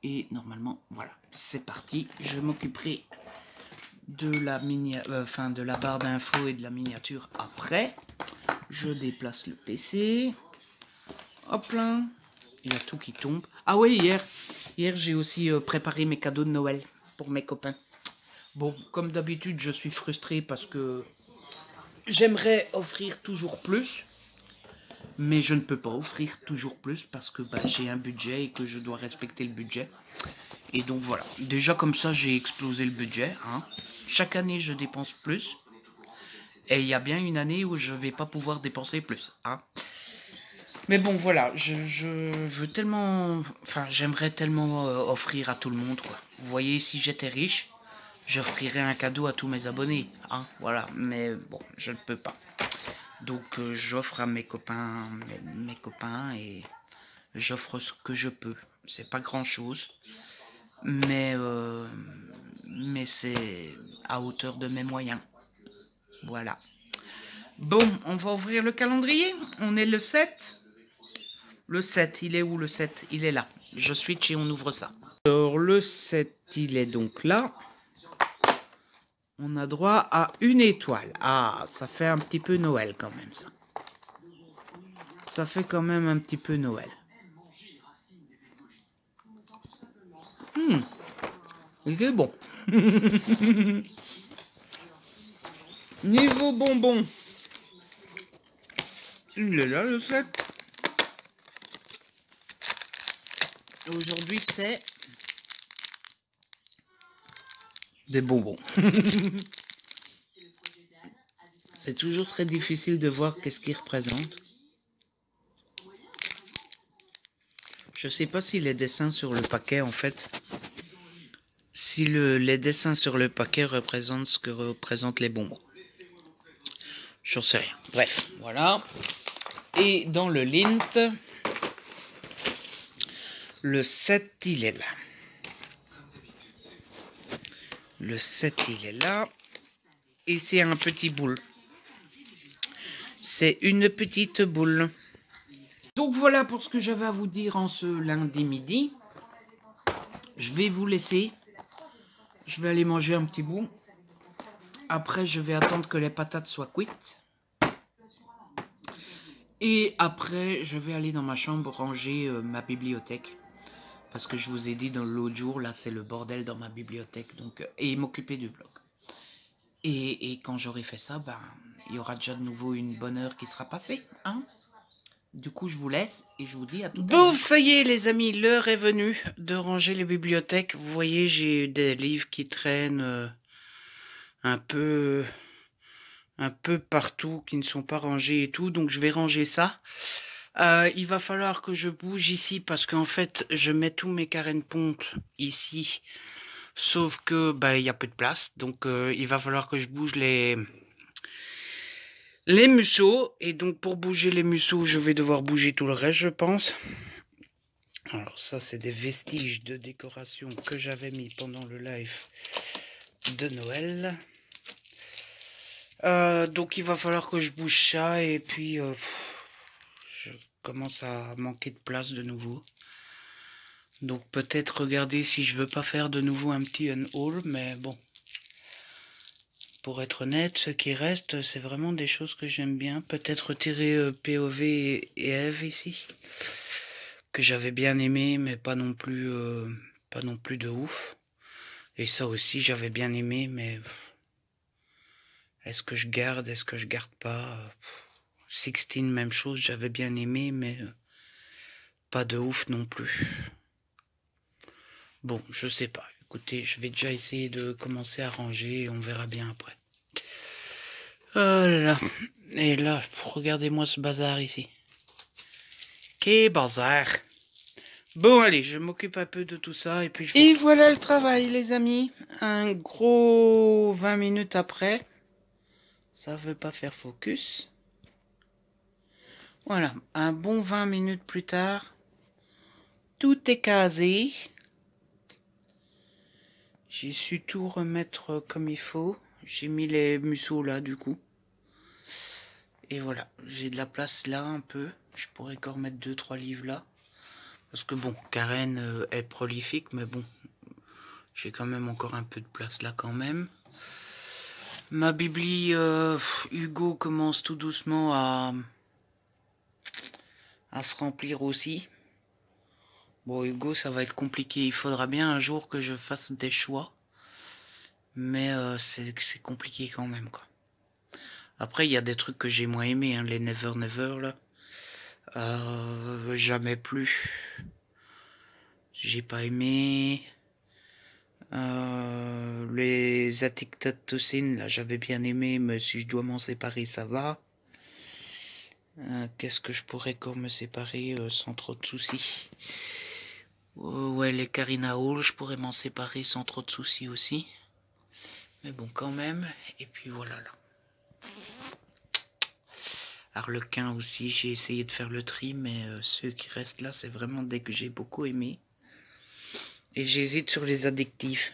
Et normalement, voilà, c'est parti. Je m'occuperai de la de la barre d'infos et de la miniature après. Je déplace le PC. Hop là. Il y a tout qui tombe. Ah oui, hier j'ai aussi préparé mes cadeaux de Noël pour mes copains. Bon, comme d'habitude, je suis frustré parce que j'aimerais offrir toujours plus. Mais je ne peux pas offrir toujours plus parce que j'ai un budget et que je dois respecter le budget. Et donc voilà. Déjà comme ça, j'ai explosé le budget. Hein. Chaque année, je dépense plus. Et il y a bien une année où je ne vais pas pouvoir dépenser plus. Hein. Mais bon, voilà. Je veux tellement... Enfin, j'aimerais tellement offrir à tout le monde. Quoi. Vous voyez, si j'étais riche, j'offrirais un cadeau à tous mes abonnés. Hein. Voilà. Mais bon, je ne peux pas. Donc j'offre à mes copains, mes copains et j'offre ce que je peux. C'est pas grand chose, mais c'est à hauteur de mes moyens. Voilà. Bon, on va ouvrir le calendrier. On est le 7. Le 7, il est où le 7? Il est là. Je switch et on ouvre ça. Alors le 7, il est donc là. On a droit à une étoile. Ah, ça fait un petit peu Noël quand même, ça. Ça fait quand même un petit peu Noël. Il est bon. Niveau bonbon. Il est là, le 7. Aujourd'hui, c'est... des bonbons. C'est toujours très difficile de voir qu'est-ce qu'ils représentent. Je sais pas si les dessins sur le paquet, en fait, si les dessins sur le paquet représentent ce que représentent les bonbons. J'en sais rien. Bref, voilà. Et dans le lint, le 7, il est là. Le 7, il est là. Et c'est un petit boule. C'est une petite boule. Donc voilà pour ce que j'avais à vous dire en ce lundi midi. Je vais vous laisser. Je vais aller manger un petit bout. Après, je vais attendre que les patates soient cuites. Et après, je vais aller dans ma chambre ranger ma bibliothèque. Parce que je vous ai dit dans l'autre jour, là, c'est le bordel dans ma bibliothèque. Donc, et m'occuper du vlog. Et quand j'aurai fait ça, ben, il y aura déjà de nouveau une bonne heure qui sera passée. Hein? Du coup, je vous laisse et je vous dis à tout à l'heure. Bon, ça y est, les amis, l'heure est venue de ranger les bibliothèques. Vous voyez, j'ai des livres qui traînent un peu partout, qui ne sont pas rangés et tout. Donc, je vais ranger ça. Il va falloir que je bouge ici parce qu'en fait, je mets tous mes carènes pontes ici. Sauf que, bah, il y a peu de place. Donc, il va falloir que je bouge les museaux. Et donc, pour bouger les museaux, je vais devoir bouger tout le reste, je pense. Alors, ça, c'est des vestiges de décoration que j'avais mis pendant le live de Noël. Donc, il va falloir que je bouge ça. Et puis, je commence à manquer de place de nouveau. Donc peut-être regarder si je veux pas faire de nouveau un petit haul, mais bon. Pour être honnête, ce qui reste, c'est vraiment des choses que j'aime bien. Peut-être retirer POV et Eve ici, que j'avais bien aimé, mais pas non plus de ouf. Et ça aussi, j'avais bien aimé, mais est-ce que je garde, est-ce que je garde pas? 16, même chose, j'avais bien aimé, mais pas de ouf non plus. Bon, je sais pas. Écoutez, je vais déjà essayer de commencer à ranger et on verra bien après. Oh là là. Et là, regardez-moi ce bazar ici. Quel bazar. Bon, allez, je m'occupe un peu de tout ça et puis je... Et voilà le travail, les amis. Un gros 20 minutes après. Ça veut pas faire focus. Voilà, un bon 20 minutes plus tard. Tout est casé. J'ai su tout remettre comme il faut. J'ai mis les museaux là du coup. Et voilà, j'ai de la place là un peu. Je pourrais encore mettre 2-3 livres là. Parce que bon, Karen est prolifique, mais bon, j'ai quand même encore un peu de place là quand même. Ma bibli Hugo commence tout doucement à se remplir aussi. Bon, Hugo, ça va être compliqué. Il faudra bien un jour que je fasse des choix. Mais c'est compliqué quand même, quoi. Après, il y a des trucs que j'ai moins aimé, hein, les Never Never, là. Jamais plus. J'ai pas aimé. Les Atictatocines, là, j'avais bien aimé, mais si je dois m'en séparer, ça va. Qu'est-ce que je pourrais encore me séparer sans trop de soucis? Ouais, les Karina Hall, je pourrais m'en séparer sans trop de soucis aussi. Mais bon, quand même. Et puis voilà, là. Harlequin aussi, j'ai essayé de faire le tri, mais ceux qui restent là, c'est vraiment des que j'ai beaucoup aimé. Et j'hésite sur les addictifs.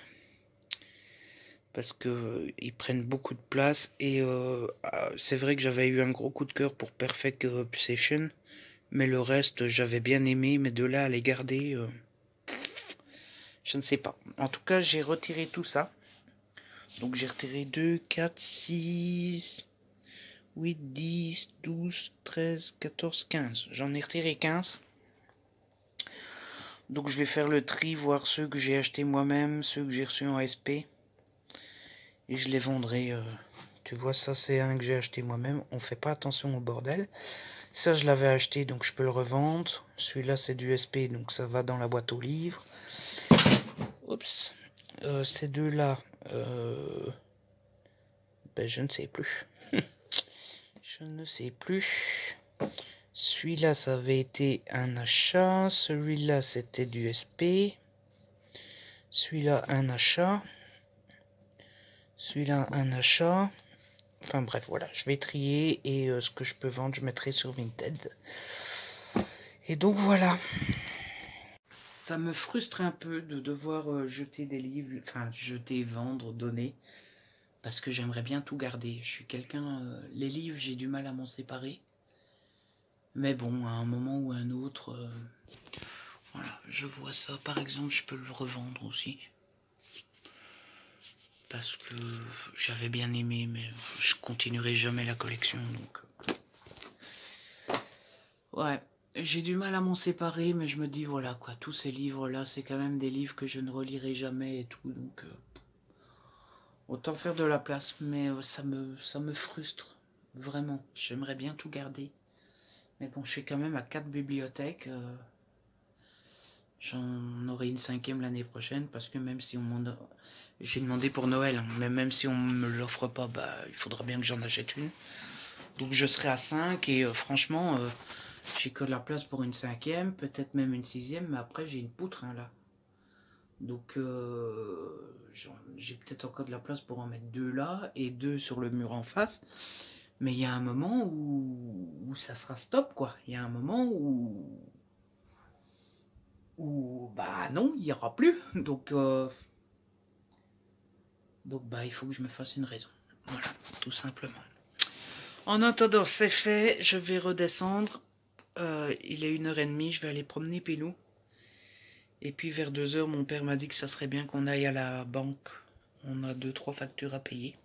Parce que ils prennent beaucoup de place. Et c'est vrai que j'avais eu un gros coup de cœur pour Perfect Obsession. Mais le reste, j'avais bien aimé. Mais de là à les garder, je ne sais pas. En tout cas, j'ai retiré tout ça. Donc j'ai retiré 2, 4, 6, 8, 10, 12, 13, 14, 15. J'en ai retiré 15. Donc je vais faire le tri, voir ceux que j'ai achetés moi-même, ceux que j'ai reçus en SP. Et je les vendrai. Tu vois, ça c'est un que j'ai acheté moi-même. On fait pas attention au bordel. Ça je l'avais acheté, donc je peux le revendre. Celui-là c'est du SP, donc ça va dans la boîte aux livres. Oups. Ces deux-là... ben, je ne sais plus. Je ne sais plus. Celui-là, ça avait été un achat. Celui-là, c'était du SP. Celui-là, un achat. Celui-là, un achat. Enfin bref, voilà, je vais trier et ce que je peux vendre, je mettrai sur Vinted. Et donc voilà. Ça me frustre un peu de devoir jeter des livres, enfin jeter, vendre, donner, parce que j'aimerais bien tout garder. Je suis quelqu'un, les livres, j'ai du mal à m'en séparer. Mais bon, à un moment ou à un autre, voilà, je vois ça. Par exemple, je peux le revendre aussi. Parce que j'avais bien aimé, mais je continuerai jamais la collection, donc... Ouais, j'ai du mal à m'en séparer, mais je me dis, voilà, quoi, tous ces livres-là, c'est quand même des livres que je ne relirai jamais et tout, donc... autant faire de la place, mais ça me frustre, vraiment. J'aimerais bien tout garder. Mais bon, je suis quand même à 4 bibliothèques. J'en aurai une 5e l'année prochaine, parce que même si on m'en... J'ai demandé pour Noël, hein, mais même si on me l'offre pas, bah, il faudra bien que j'en achète une. Donc je serai à 5, et franchement, j'ai que de la place pour une 5e, peut-être même une 6e, mais après j'ai une poutre, hein, là. Donc j'ai peut-être encore de la place pour en mettre 2 là, et 2 sur le mur en face. Mais il y a un moment où ça sera stop, quoi. Il y a un moment où bah non, il n'y aura plus. Donc bah il faut que je me fasse une raison. Voilà, tout simplement. En attendant, c'est fait. Je vais redescendre. Il est 1h30. Je vais aller promener Pilou. Et puis vers 2h, mon père m'a dit que ça serait bien qu'on aille à la banque. On a 2-3 factures à payer.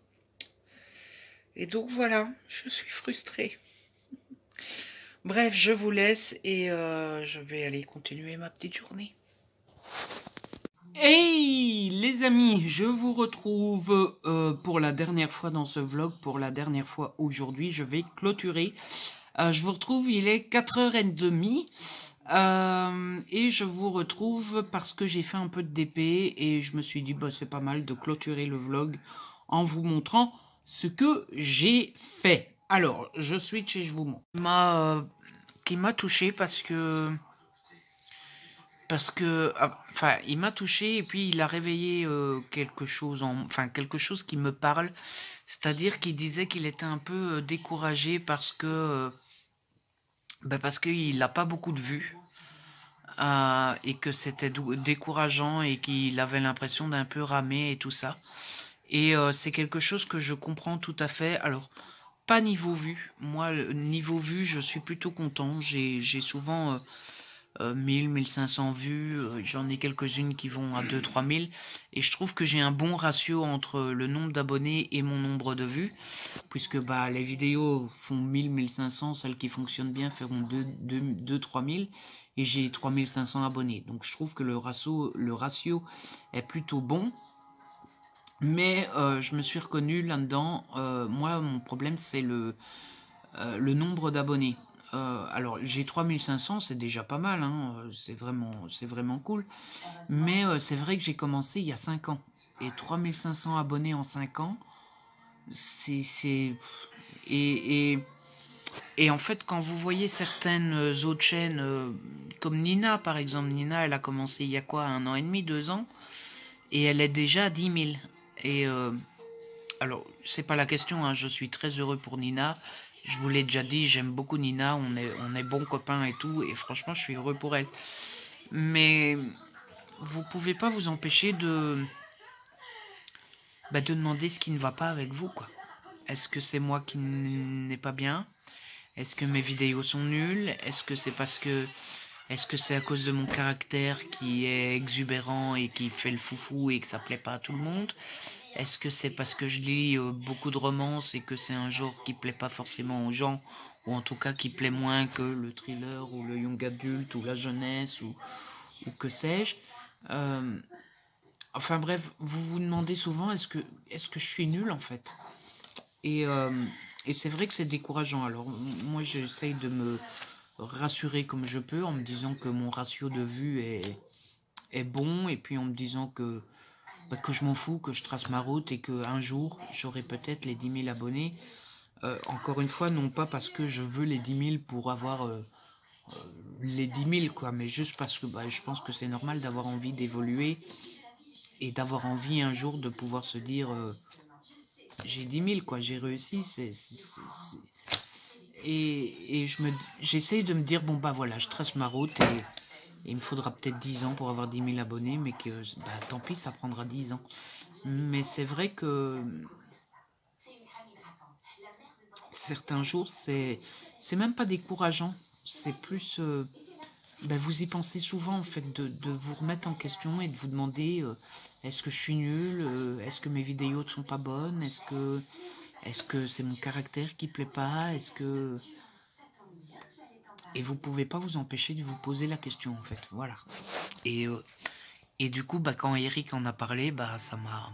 Et donc voilà, je suis frustrée. Bref, je vous laisse et je vais aller continuer ma petite journée. Hey les amis, je vous retrouve pour la dernière fois dans ce vlog, pour la dernière fois aujourd'hui. Je vais clôturer. Je vous retrouve, il est 4h30 et je vous retrouve parce que j'ai fait un peu de DP et je me suis dit bah, c'est pas mal de clôturer le vlog en vous montrant ce que j'ai fait. Alors, je switch et je vous montre. Qui m'a touché parce que enfin il m'a touché et puis il a réveillé quelque chose quelque chose qui me parle, c'est-à-dire qu'il disait qu'il était un peu découragé parce que parce qu'il n'a pas beaucoup de vues et que c'était décourageant et qu'il avait l'impression d'un peu ramer et tout ça, et c'est quelque chose que je comprends tout à fait. Alors pas niveau vue, moi niveau vue je suis plutôt content, j'ai souvent 1000-1500 vues, j'en ai quelques-unes qui vont à 2-3000, et je trouve que j'ai un bon ratio entre le nombre d'abonnés et mon nombre de vues, puisque bah, les vidéos font 1000-1500, celles qui fonctionnent bien feront 2-3000, et j'ai 3500 abonnés, donc je trouve que le ratio est plutôt bon. Mais je me suis reconnu là-dedans. Moi, mon problème, c'est le nombre d'abonnés. Alors, j'ai 3500, c'est déjà pas mal, hein, c'est vraiment cool. Mais c'est vrai que j'ai commencé il y a 5 ans. Et 3500 abonnés en 5 ans, et en fait, quand vous voyez certaines autres chaînes, comme Nina, par exemple, Nina, elle a commencé il y a quoi, 1 an et demi, 2 ans, et elle est déjà à 10 000. Et alors, c'est pas la question, hein, je suis très heureux pour Nina. Je vous l'ai déjà dit, j'aime beaucoup Nina, on est bons copains et tout, et franchement, je suis heureux pour elle. Mais vous pouvez pas vous empêcher de demander ce qui ne va pas avec vous, quoi. Est-ce que c'est moi qui n'est pas bien? Est-ce que mes vidéos sont nulles? Est-ce que c'est à cause de mon caractère qui est exubérant et qui fait le foufou et que ça plaît pas à tout le monde? Est-ce que c'est parce que je lis beaucoup de romances et que c'est un genre qui plaît pas forcément aux gens, ou en tout cas qui plaît moins que le thriller ou le young adulte ou la jeunesse ou que sais-je? Enfin bref, vous vous demandez souvent est-ce que je suis nul en fait? Et c'est vrai que c'est décourageant. Alors moi j'essaye de me rassurer comme je peux en me disant que mon ratio de vue est bon, et puis en me disant que je m'en fous, que je trace ma route et qu'un jour j'aurai peut-être les 10 000 abonnés. Encore une fois, non pas parce que je veux les 10 000 pour avoir les 10 000, quoi, mais juste parce que je pense que c'est normal d'avoir envie d'évoluer et d'avoir envie un jour de pouvoir se dire j'ai 10 000, quoi. J'ai réussi. Et j'essaye de me dire, bon, bah voilà, je trace ma route et il me faudra peut-être 10 ans pour avoir 10 000 abonnés, mais que, bah, tant pis, ça prendra 10 ans. Mais c'est vrai que certains jours, c'est même pas décourageant. C'est plus, ben, vous y pensez souvent, en fait, de vous remettre en question et de vous demander, est-ce que je suis nul, est-ce que mes vidéos ne sont pas bonnes, est-ce que c'est mon caractère qui plaît pas, et vous pouvez pas vous empêcher de vous poser la question, en fait, voilà. Et du coup, bah, quand Eric en a parlé, bah, ça m'a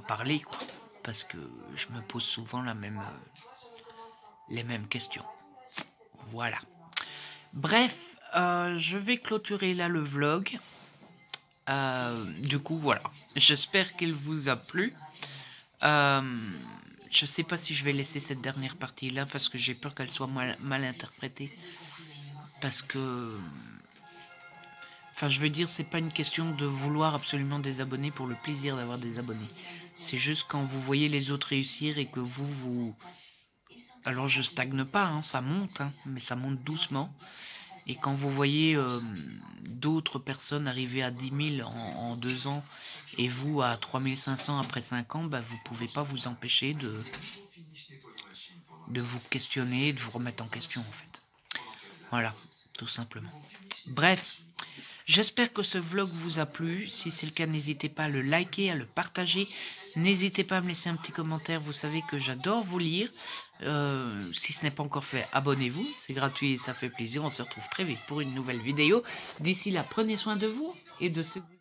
parlé, quoi. Parce que je me pose souvent les mêmes questions. Voilà. Bref, je vais clôturer là le vlog. Du coup, voilà. J'espère qu'il vous a plu. Je sais pas si je vais laisser cette dernière partie là parce que j'ai peur qu'elle soit mal interprétée. Parce que... Enfin, je veux dire, c'est pas une question de vouloir absolument des abonnés pour le plaisir d'avoir des abonnés. C'est juste quand vous voyez les autres réussir et que vous... Alors, je stagne pas, hein, ça monte, hein, mais ça monte doucement. Et quand vous voyez d'autres personnes arriver à 10 000 en 2 ans et vous à 3 500 après 5 ans, bah, vous pouvez pas vous empêcher de vous questionner, de vous remettre en question, en fait. Voilà, tout simplement. Bref. J'espère que ce vlog vous a plu. Si c'est le cas, n'hésitez pas à le liker, à le partager. N'hésitez pas à me laisser un petit commentaire. Vous savez que j'adore vous lire. Si ce n'est pas encore fait, abonnez-vous. C'est gratuit et ça fait plaisir. On se retrouve très vite pour une nouvelle vidéo. D'ici là, prenez soin de vous et de ceux que vous